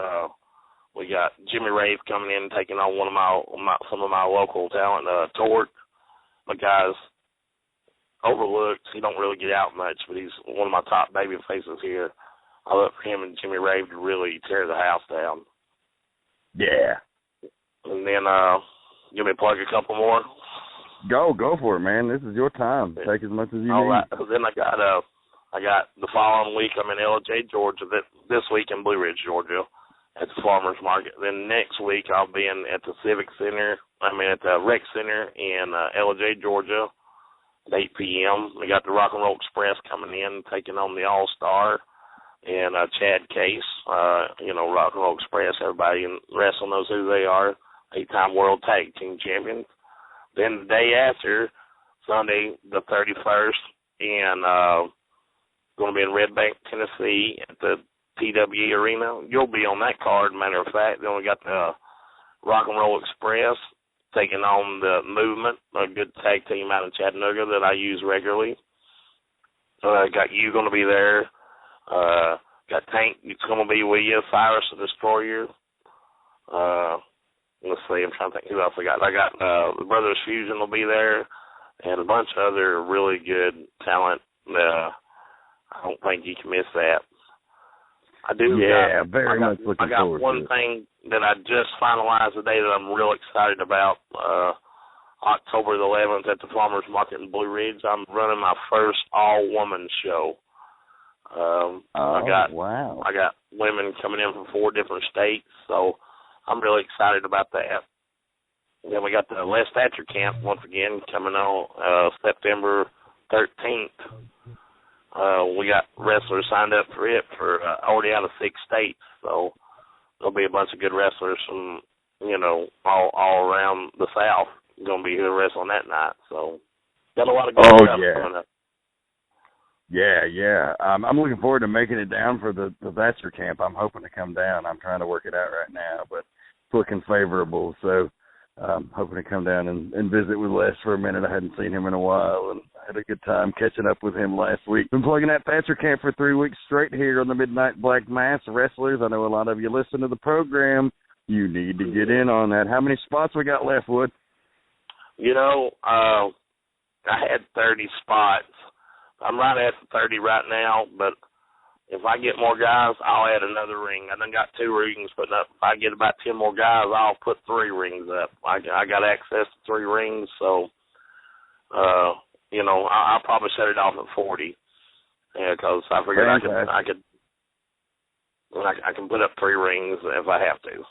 [SPEAKER 6] Jimmy Rave coming in, taking on some of my local talent. Torque, the guy's overlooked. He don't really get out much, but he's one of my top baby faces here. I look for him and Jimmy Rave to really tear the house down.
[SPEAKER 2] Yeah.
[SPEAKER 6] And then give me a plug a couple more.
[SPEAKER 2] Go for it, man. This is your time. Take as much as you
[SPEAKER 6] All
[SPEAKER 2] need.
[SPEAKER 6] right. Then I got the following week. I'm in LJ, Georgia. This week in Blue Ridge, Georgia, at the Farmers Market. Then next week I'll be at the at the Rec Center in LJ, Georgia, at 8 p.m. We got the Rock and Roll Express coming in, taking on the All Star and Chad Case. Rock and Roll Express. Everybody in wrestling knows who they are. 8-time World Tag Team Champions. Then the day after, Sunday the 31st, and going to be in Red Bank, Tennessee at the TWE Arena. You'll be on that card, matter of fact. Then we got the Rock and Roll Express taking on the Movement, a good tag team out of Chattanooga that I use regularly. Got you going to be there. Got Tank, it's going to be with you, Cyrus the Destroyer. Let's see, I'm trying to think who else I got. I got the Brothers Fusion will be there, and a bunch of other really good talent. I don't think you can miss that. I do.
[SPEAKER 2] Yeah, very much looking forward to it.
[SPEAKER 6] I got one thing that I just finalized today that I'm real excited about. October the 11th at the Farmers Market in Blue Ridge, I'm running my first all-woman show.
[SPEAKER 2] Wow.
[SPEAKER 6] I got women coming in from 4 different states, so I'm really excited about that. And then we got the Les Thatcher Camp once again coming on September 13th. We got wrestlers signed up for it already out of 6 states, so there'll be a bunch of good wrestlers from all around the South going to be here wrestling that night. So got a lot of good stuff coming up.
[SPEAKER 2] Yeah. I'm looking forward to making it down for the Thatcher Camp. I'm hoping to come down. I'm trying to work it out right now, but it's looking favorable. So I'm hoping to come down and visit with Les for a minute. I hadn't seen him in a while, and I had a good time catching up with him last week. Been plugging that Thatcher Camp for 3 weeks straight here on the Midnight Black Mass. Wrestlers, I know a lot of you listen to the program. You need to get in on that. How many spots we got left, Wood?
[SPEAKER 6] I had 30 spots. I'm right at 30 right now, but if I get more guys, I'll add another ring. I done got 2 rings put up. If I get about 10 more guys, I'll put 3 rings up. I got access to 3 rings, so, I'll probably set it off at 40. Yeah, because I figured I can put up 3 rings if I have to.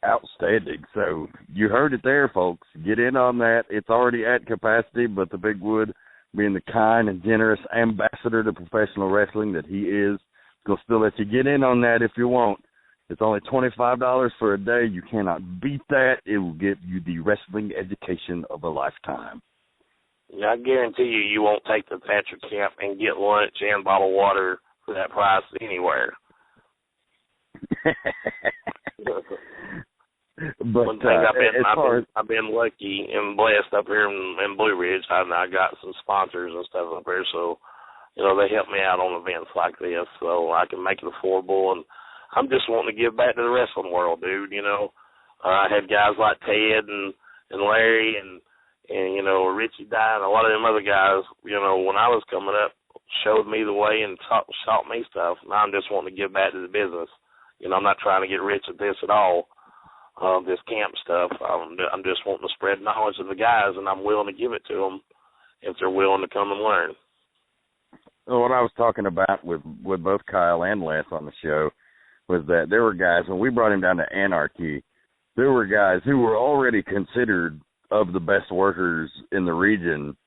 [SPEAKER 2] Outstanding. So you heard it there, folks. Get in on that. It's already at capacity, but the Big Wood, being the kind and generous ambassador to professional wrestling that he is, going to still let you get in on that if you want. It's only $25 for a day. You cannot beat that. It will give you the wrestling education of a lifetime.
[SPEAKER 6] Yeah, I guarantee you won't take the Thatcher Camp and get lunch and bottled water for that price anywhere.
[SPEAKER 2] But
[SPEAKER 6] one thing I've been lucky and blessed up here in Blue Ridge. I got some sponsors and stuff up here, so they help me out on events like this, so I can make it affordable. And I'm just wanting to give back to the wrestling world, dude. I had guys like Ted and Larry and Richie Dye and a lot of them other guys. When I was coming up, showed me the way and taught me stuff. And I'm just wanting to give back to the business. I'm not trying to get rich at this at all. This camp stuff. I'm just wanting to spread knowledge to the guys, and I'm willing to give it to them if they're willing to come and learn.
[SPEAKER 2] Well, what I was talking about with both Kyle and Les on the show was that there were guys, when we brought him down to Anarchy, there were guys who were already considered of the best workers in the region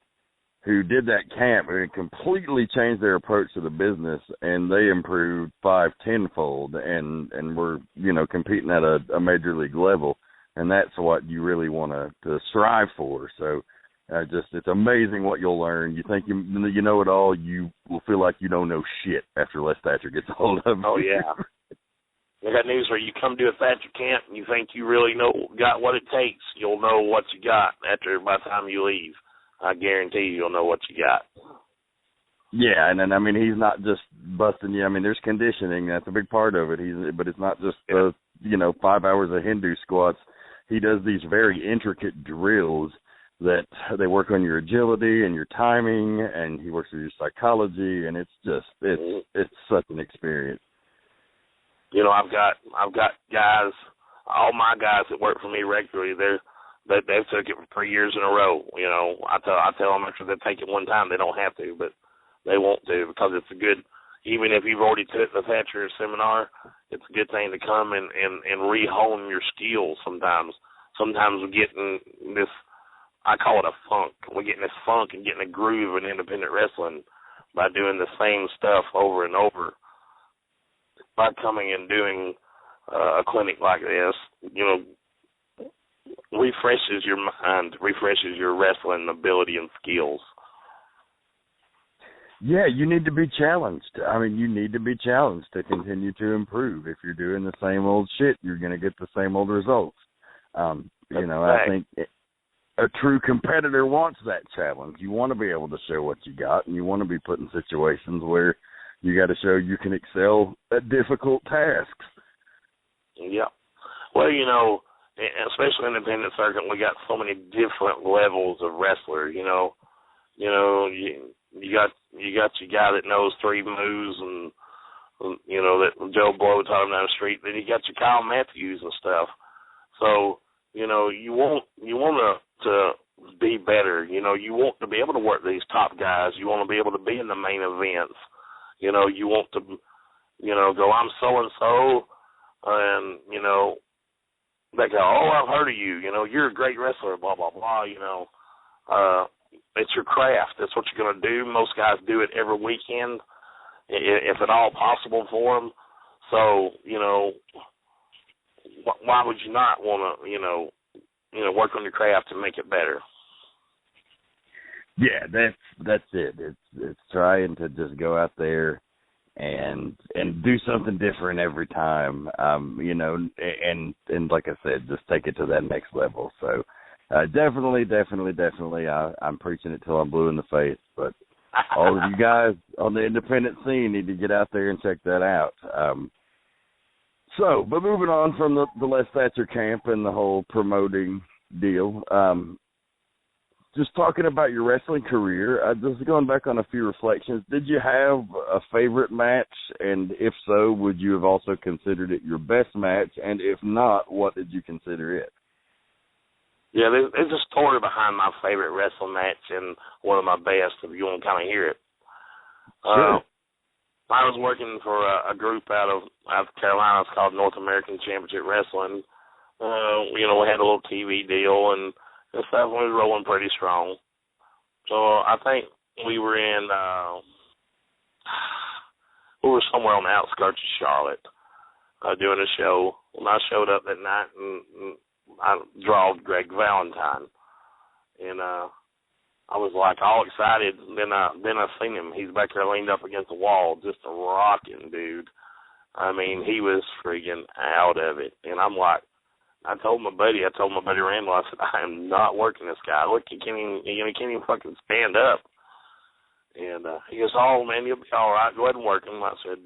[SPEAKER 2] who did that camp, and it completely changed their approach to the business, and they improved 5-10-fold, and were, you know, competing at a major league level, and that's what you really want to strive for. So it's amazing what you'll learn. You think you know it all, you will feel like you don't know shit after Les Thatcher gets a hold of you.
[SPEAKER 6] Oh, yeah. I got news for you. You come to a Thatcher camp and you think you really got what it takes, you'll know what you got by the time you leave. I guarantee you'll know what you got.
[SPEAKER 2] Yeah, and I mean, he's not just busting you. I mean, there's conditioning. That's a big part of it. But it's not just, 5 hours of Hindu squats. He does these very intricate drills that they work on your agility and your timing, and he works with your psychology, and it's such an experience.
[SPEAKER 6] You know, I've got guys, all my guys that work for me regularly, they've took it for 3 years in a row. You know, I tell them after they take it one time, they don't have to, but they want to, because it's a good, even if you've already took the Thatcher seminar, it's a good thing to come and re-hone your skills sometimes. Sometimes we're getting this, I call it a funk. We're getting this funk and getting a groove in independent wrestling by doing the same stuff over and over. By coming and doing a clinic like this, you know, refreshes your mind, refreshes your wrestling ability and skills.
[SPEAKER 2] Yeah, you need to be challenged. I mean, you need to be challenged to continue to improve. If you're doing the same old shit, you're going to get the same old results. I think a true competitor wants that challenge. You want to be able to show what you got, and you want to be put in situations where you got to show you can excel at difficult tasks. Yeah.
[SPEAKER 6] Well, you know, especially in the independent circuit, we got so many different levels of wrestler. You got your guy that knows 3 moves, and you know that Joe Blow taught him down the street. Then you got your Kyle Matthews and stuff. So you know you want to be better. You know, you want to be able to work these top guys. You want to be able to be in the main events. You know, you want to, go, I'm so-and-so, and, they go, oh, I've heard of you. You know, you're a great wrestler, blah, blah, blah, It's your craft. That's what you're going to do. Most guys do it every weekend, if at all possible for them. So, why would you not want to, work on your craft and make it better?
[SPEAKER 2] Yeah, that's it. It's trying to just go out there and do something different every time, and like I said, just take it to that next level. So definitely, I'm preaching it till I'm blue in the face. But all of you guys on the independent scene need to get out there and check that out. But moving on from the Les Thatcher camp and the whole promoting deal, just talking about your wrestling career, just going back on a few reflections, did you have a favorite match? And if so, would you have also considered it your best match? And if not, what did you consider it?
[SPEAKER 6] Yeah, there's a story behind my favorite wrestling match and one of my best, if you want to kind of hear it.
[SPEAKER 2] Sure.
[SPEAKER 6] I was working for a group out of Carolina. It's called North American Championship Wrestling. We had a little TV deal, and stuff was rolling pretty strong. So I think we were somewhere on the outskirts of Charlotte doing a show. When I showed up that night, and I drawed Greg Valentine, and I was like all excited. Then I seen him. He's back there leaned up against the wall, just a rocking dude. I mean, he was freaking out of it, and I'm like. I told my buddy Randall, I said, I am not working this guy. Look, he can't even fucking stand up. And he goes, oh, man, you'll be all right. Go ahead and work him. I said,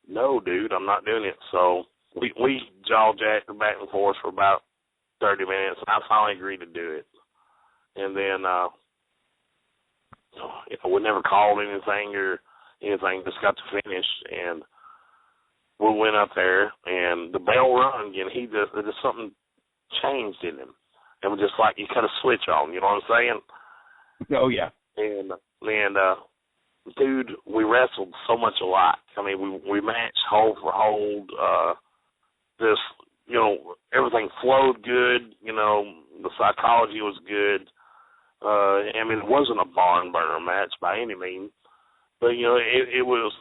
[SPEAKER 6] no, dude, I'm not doing it. So we jaw-jacked back and forth for about 30 minutes, and I finally agreed to do it. And then we never called anything or anything, just got to finish, and we went up there, and the bell rung, and there's something changed in him. It was just like you cut a switch on, you know what I'm saying?
[SPEAKER 2] Oh, yeah.
[SPEAKER 6] And dude, we wrestled so much alike. I mean, we matched hold for hold. Everything flowed good. The psychology was good. I mean, it wasn't a barn burner match by any means, but it was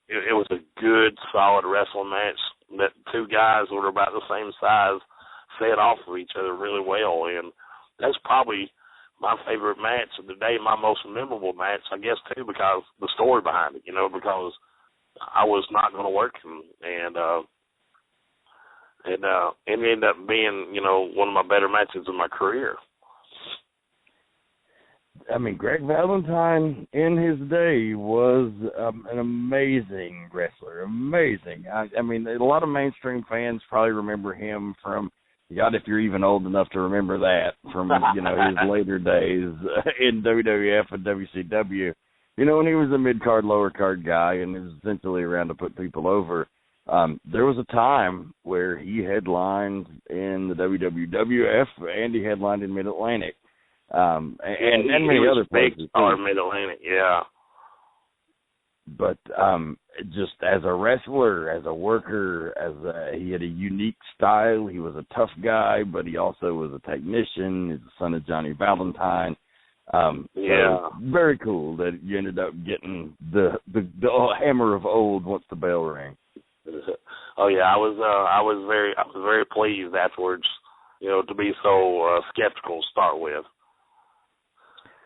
[SPEAKER 6] it was a good, solid wrestling match that two guys that were about the same size fed off of each other really well, and that's probably my favorite match of the day, my most memorable match, I guess, too, because the story behind it, because I was not going to work him, and it ended up being, one of my better matches of my career.
[SPEAKER 7] I mean, Greg Valentine in his day was an amazing wrestler, amazing. I mean, a lot of mainstream fans probably remember him from, God, if you're even old enough to remember that, from, his later days in WWF and WCW. When he was a mid-card, lower-card guy and he was essentially around to put people over, there was a time where he headlined in the WWF and he headlined in Mid-Atlantic. And many other places.
[SPEAKER 6] Mid-Atlantic, yeah.
[SPEAKER 7] But just as a wrestler, as a worker, he had a unique style. He was a tough guy, but he also was a technician. He's the son of Johnny Valentine. So very cool that you ended up getting the hammer of old once the bell rang.
[SPEAKER 6] Oh yeah, I was very pleased afterwards, to be so skeptical to start with.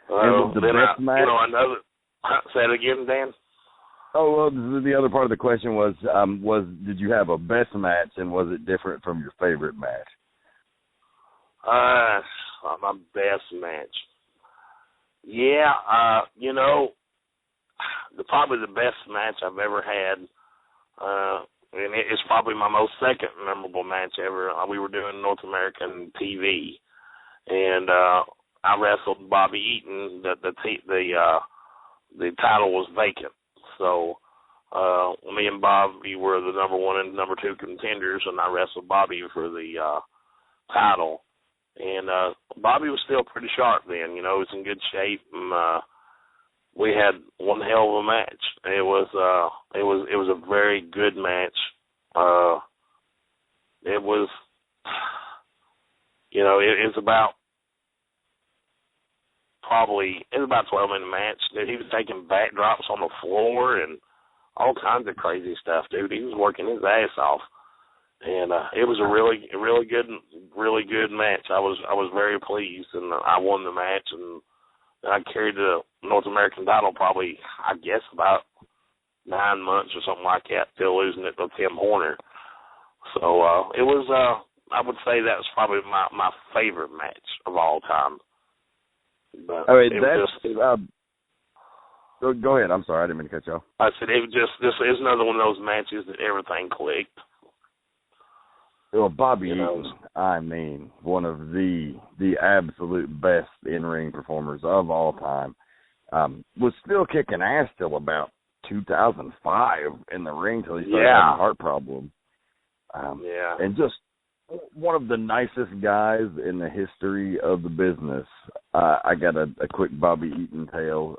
[SPEAKER 7] And was the best match?
[SPEAKER 6] Say it again, Dan.
[SPEAKER 7] Oh, well, the other part of the question was did you have a best match, and was it different from your favorite match?
[SPEAKER 6] My best match. Yeah, probably the best match I've ever had, and it's probably my most second memorable match ever. We were doing North American TV, and I wrestled Bobby Eaton. The title was vacant. So me and Bobby were the number 1 and number 2 contenders, and I wrestled Bobby for the title. And Bobby was still pretty sharp then, he was in good shape, and we had one hell of a match. It was a very good match. It was about a 12-minute match. Dude, he was taking backdrops on the floor and all kinds of crazy stuff, dude. He was working his ass off, and it was a really good match. I was very pleased, and I won the match, and I carried the North American title probably, I guess, about 9 months or something like that, till losing it to Tim Horner. So it was. I would say that was probably my favorite match of all time. But go ahead. I'm sorry, I didn't mean to cut you off. I said this is another one of those matches that everything clicked.
[SPEAKER 7] Well, Bobby Eaton, I mean, one of the absolute best in-ring performers of all time, was still kicking ass till about 2005 in the ring till he started having a heart problem. And just one of the nicest guys in the history of the business. I got a quick Bobby Eaton tale.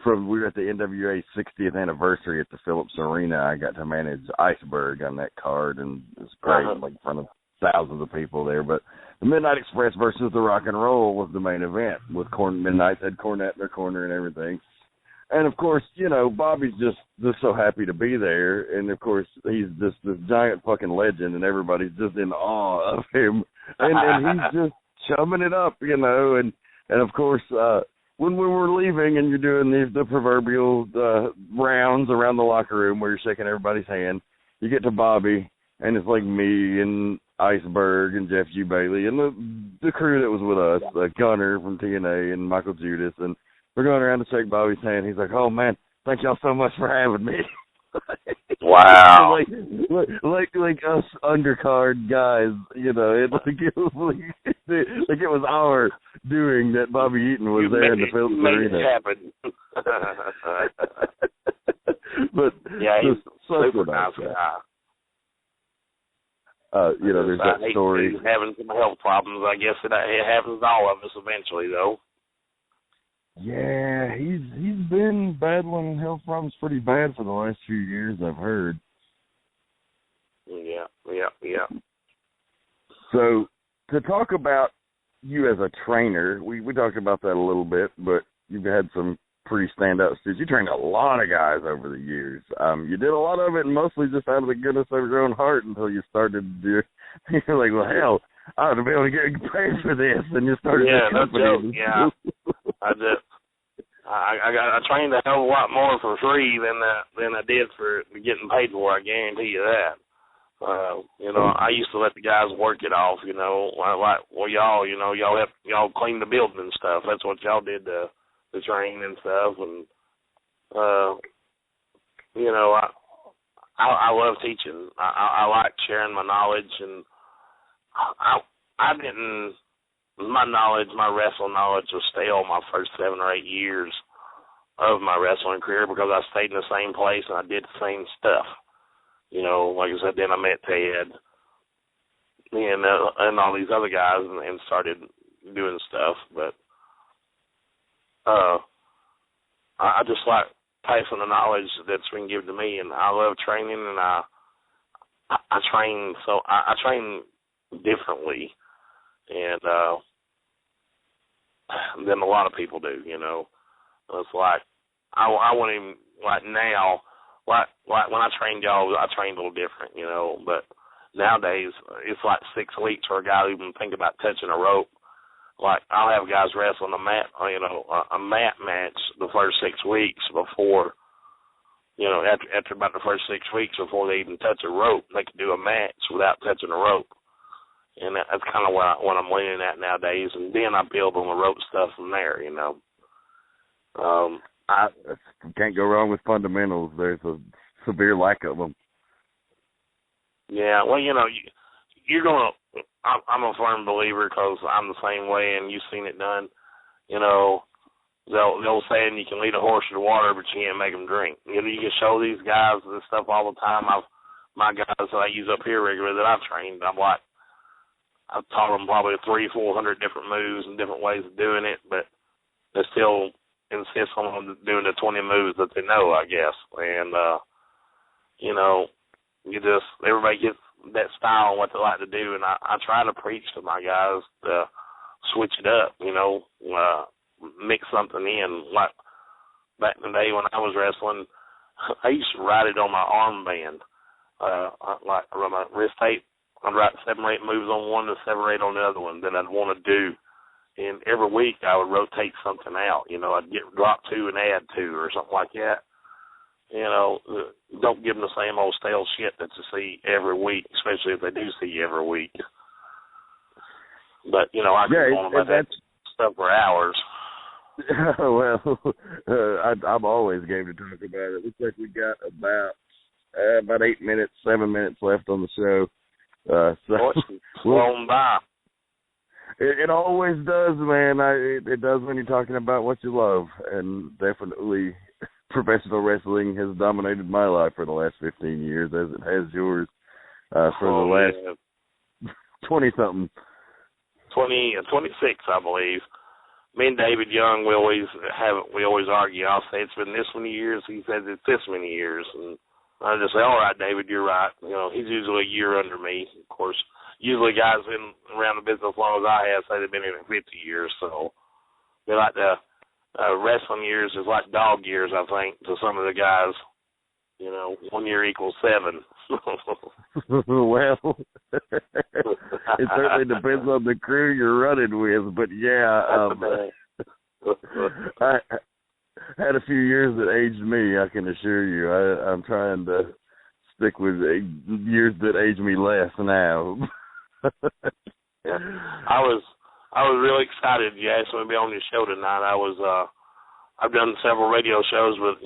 [SPEAKER 7] We were at the NWA 60th anniversary at the Phillips Arena. I got to manage Iceberg on that card, and it was great, like in front of thousands of people there. But the Midnight Express versus the Rock and Roll was the main event, with Midnight had Cornette in their corner and everything. And, of course, Bobby's just so happy to be there. And, of course, he's just this giant fucking legend, and everybody's just in awe of him. And he's just chumming it up, And, of course, when we were leaving and you're doing the proverbial rounds around the locker room where you're shaking everybody's hand, you get to Bobby, and it's like me and Iceberg and Jeff G. Bailey and the crew that was with us, Gunner from TNA and Michael Judas, and we're going around to shake Bobby's hand. He's like, "Oh man, thank y'all so much for having me."
[SPEAKER 6] Wow.
[SPEAKER 7] like us undercard guys, it was our doing that Bobby Eaton was there in the Phillips Arena. But
[SPEAKER 6] yeah, he's
[SPEAKER 7] super
[SPEAKER 6] nice guy.
[SPEAKER 7] There's that story.
[SPEAKER 6] He's having some health problems. I guess it happens to all of us eventually, though.
[SPEAKER 7] Yeah, he's been battling health problems pretty bad for the last few years, I've heard.
[SPEAKER 6] Yeah.
[SPEAKER 7] So, to talk about you as a trainer, we talked about that a little bit, but you've had some pretty standout students. You trained a lot of guys over the years. You did a lot of it mostly just out of the goodness of your own heart until you started to do, you're like, well, hell, I ought to be able to get paid for this, and you started
[SPEAKER 6] yeah,
[SPEAKER 7] this company.
[SPEAKER 6] No joke. Yeah, I trained a hell of a lot more for free than I did for getting paid for. I guarantee you that. I used to let the guys work it off. Y'all clean the building and stuff. That's what y'all did to train and stuff. And I love teaching. I like sharing my knowledge, and my wrestling knowledge was stale my first 7 or 8 years of my wrestling career because I stayed in the same place and I did the same stuff. Like I said, then I met Ted and all these other guys and started doing stuff. But I just like passing the knowledge that's been given to me, and I love training, and I train. So I train differently, and than a lot of people do. It's like I want him like now. Like when I trained y'all, I trained a little different, but nowadays it's like 6 weeks for a guy to even think about touching a rope. Like I'll have guys wrestling a mat match the first 6 weeks before, after about the first 6 weeks before they even touch a rope, they can do a match without touching a rope. And that's kind of what I'm leaning at nowadays. And then I build on the rope stuff from there,
[SPEAKER 7] I can't go wrong with fundamentals. There's a severe lack of them.
[SPEAKER 6] Yeah, well, you're going to – I'm a firm believer because I'm the same way, and you've seen it done. The old saying, you can lead a horse to the water, but you can't make them drink. You can show these guys this stuff all the time. My guys that I use up here regularly that I've trained, I've taught them probably 300-400 different moves and different ways of doing it, but they still – insist on doing the 20 moves that they know, I guess. And, everybody gets that style and what they like to do. And I try to preach to my guys to switch it up, mix something in. Like back in the day when I was wrestling, I used to write it on my armband, like around my wrist tape. I'd write 7 or 8 moves on one and 7 or 8 on the other one that I'd want to do. And every week I would rotate something out. I'd drop 2 and add 2 or something like that. Don't give them the same old stale shit that you see every week, especially if they do see you every week. But, I can go on about that stuff for hours.
[SPEAKER 7] Well, I'm always game to talk about it. Looks like we got about 8 minutes, 7 minutes left on the show.
[SPEAKER 6] It's flown by.
[SPEAKER 7] It always does, man. It does when you're talking about what you love, and definitely professional wrestling has dominated my life for the last 15 years, as it has yours for the last 20-something. 26, I believe. Me and David Young, we always argue. I'll say it's been this many years. He says it's this many years, and I just say, all right, David, you're right. He's usually a year under me, of course. Usually guys been around the business as long as I have say they've been in it 50 years. So they like the wrestling years is like dog years, I think, to some of the guys. 1 year equals 7. Well, it certainly depends on the crew you're running with. But, yeah, I had a few years that aged me, I can assure you. I'm trying to stick with years that age me less now.
[SPEAKER 6] Yeah. I was really excited you asked me to be on your show tonight. I've done several radio shows, but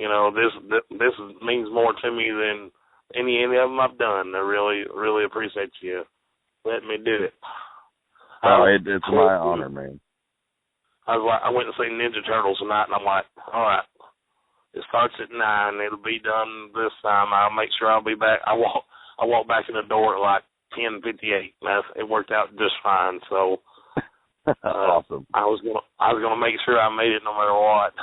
[SPEAKER 6] this means more to me than any of them I've done. I really appreciate you letting me do it.
[SPEAKER 7] It's my honor, man.
[SPEAKER 6] I went to see Ninja Turtles tonight, and I'm like, all right, it starts at 9. It'll be done this time. I'll make sure I'll be back. I walk back in the door at like 10:58. It worked out just fine. So
[SPEAKER 7] Awesome.
[SPEAKER 6] I was gonna make sure I made it no matter what.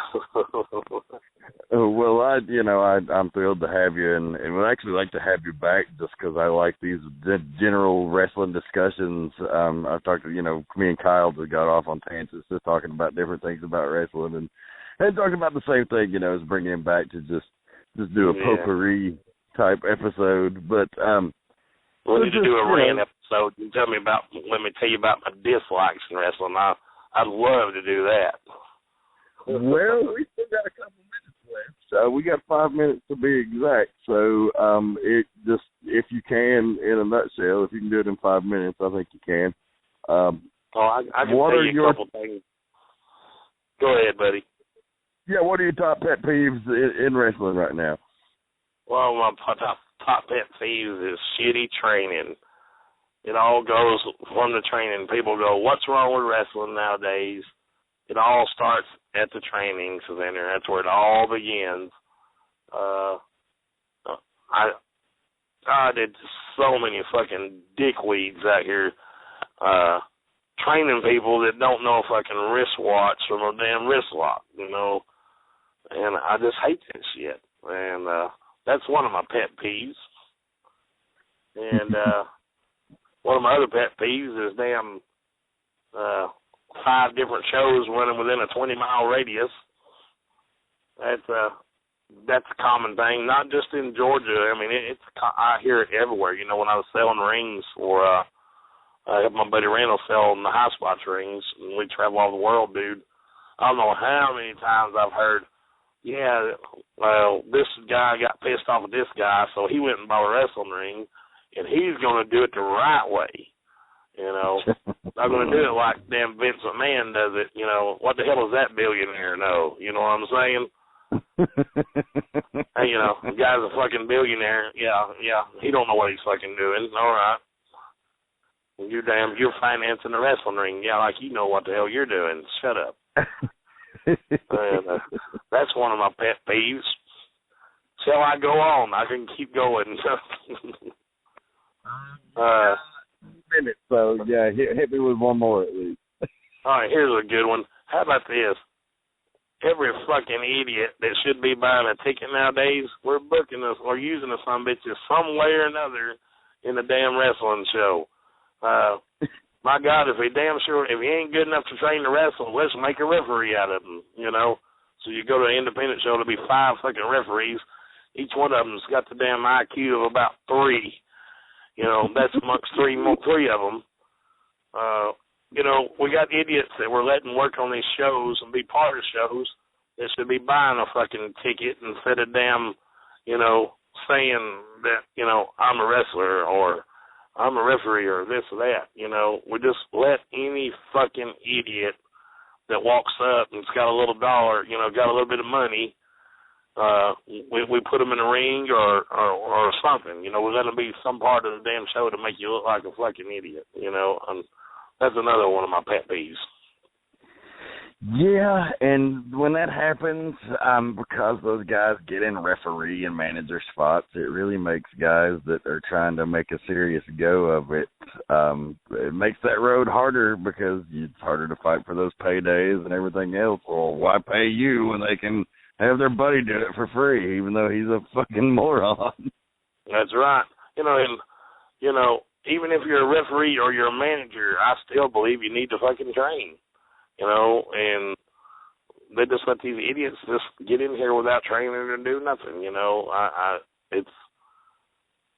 [SPEAKER 7] Well, I'm thrilled to have you, and would actually like to have you back just because I like these general wrestling discussions. I've talked to, me and Kyle just got off on tangents just talking about different things about wrestling, and talking about the same thing, is bringing him back to just do a potpourri type episode. But
[SPEAKER 6] we need to do a rant episode. You let me tell you about my dislikes in wrestling. I'd love to do that.
[SPEAKER 7] Well, we still got a couple minutes left. We got 5 minutes to be exact. So, if you can, in a nutshell, if you can do it in 5 minutes, I think you can.
[SPEAKER 6] I can tell you a couple things. Go ahead, buddy.
[SPEAKER 7] Yeah, what are your top pet peeves in wrestling right now?
[SPEAKER 6] Well, my top pet peeves is shitty training. It all goes from the training. People go, what's wrong with wrestling nowadays? It all starts at the training center. That's where it all begins. I did so many fucking dickweeds out here training people that don't know fucking wristwatch from a damn wrist lock, And I just hate that shit. And that's one of my pet peeves. And one of my other pet peeves is damn 5 different shows running within a 20-mile radius. That's a common thing, not just in Georgia. I mean, I hear it everywhere. When I was selling rings for, I had my buddy Randall selling the high spots rings, and we travel all the world, dude. I don't know how many times I've heard, yeah, well, this guy got pissed off at this guy, so he went and bought a wrestling ring, and he's going to do it the right way. Not going to do it like damn Vince McMahon does it. What the hell does that billionaire know? You know what I'm saying? Hey, the guy's a fucking billionaire. Yeah, he don't know what he's fucking doing. All right. You're financing the wrestling ring. Yeah, like you know what the hell you're doing. Shut up. And, that's one of my pet peeves. Shall I go on? I can keep going.
[SPEAKER 7] Minutes, so yeah, hit me with one more at least.
[SPEAKER 6] All right, here's a good one. How about this? Every fucking idiot that should be buying a ticket nowadays, we're booking us or using us some bitches some way or another in the damn wrestling show. My God, if he ain't good enough to train to wrestle, let's make a referee out of him, So you go to an independent show, there'll be 5 fucking referees. Each one of them's got the damn IQ of about 3. That's amongst three of them. We got idiots that we're letting work on these shows and be part of shows that should be buying a fucking ticket instead of damn, saying that, I'm a wrestler or I'm a referee or this or that. We just let any fucking idiot that walks up and's got a little dollar, got a little bit of money, we put them in a ring or something. We let them be some part of the damn show to make you look like a fucking idiot, and that's another one of my pet peeves.
[SPEAKER 7] Yeah, and when that happens, because those guys get in referee and manager spots, it really makes guys that are trying to make a serious go of it, it makes that road harder because it's harder to fight for those paydays and everything else. Well, why pay you when they can have their buddy do it for free, even though he's a fucking moron? That's
[SPEAKER 6] right. Even if you're a referee or you're a manager, I still believe you need to fucking train. And they just let these idiots just get in here without training and do nothing. It's,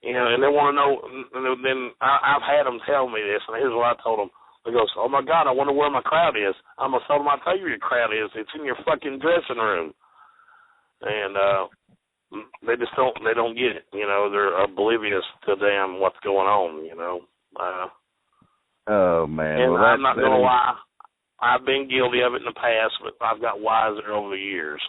[SPEAKER 6] and they want to know. And then I've had them tell me this, and here's what I told them. They go, oh my God, I wonder where my crowd is. I'm gonna tell them, I'll tell you where your crowd is. It's in your fucking dressing room. And they just don't get it. They're oblivious to damn what's going on.
[SPEAKER 7] Oh man,
[SPEAKER 6] and I'm not gonna lie. I've been guilty of it in the past, but I've got wiser over the years.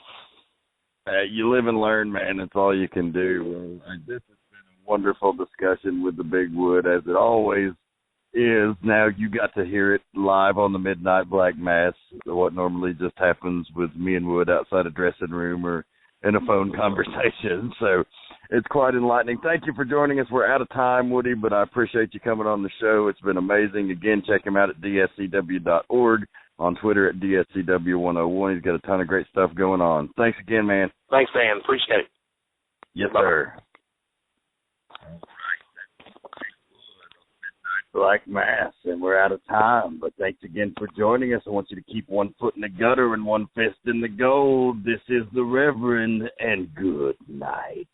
[SPEAKER 7] You live and learn, man. That's all you can do. This has been a wonderful discussion with the Big Wood, as it always is. Now you got to hear it live on the Midnight Black Mass, what normally just happens with me and Wood outside a dressing room or in a phone conversation. So it's quite enlightening. Thank you for joining us. We're out of time, Woody, but I appreciate you coming on the show. It's been amazing. Again, check him out at dscw.org, on Twitter at dscw101. He's got a ton of great stuff going on. Thanks again, man.
[SPEAKER 6] Thanks, Dan. Appreciate it.
[SPEAKER 7] Yes,
[SPEAKER 6] Bye-bye.
[SPEAKER 7] sir. Like mass, and we're out of time, but thanks again for joining us. I want you to keep one foot in the gutter and one fist in the gold. This is the Reverend, and good night.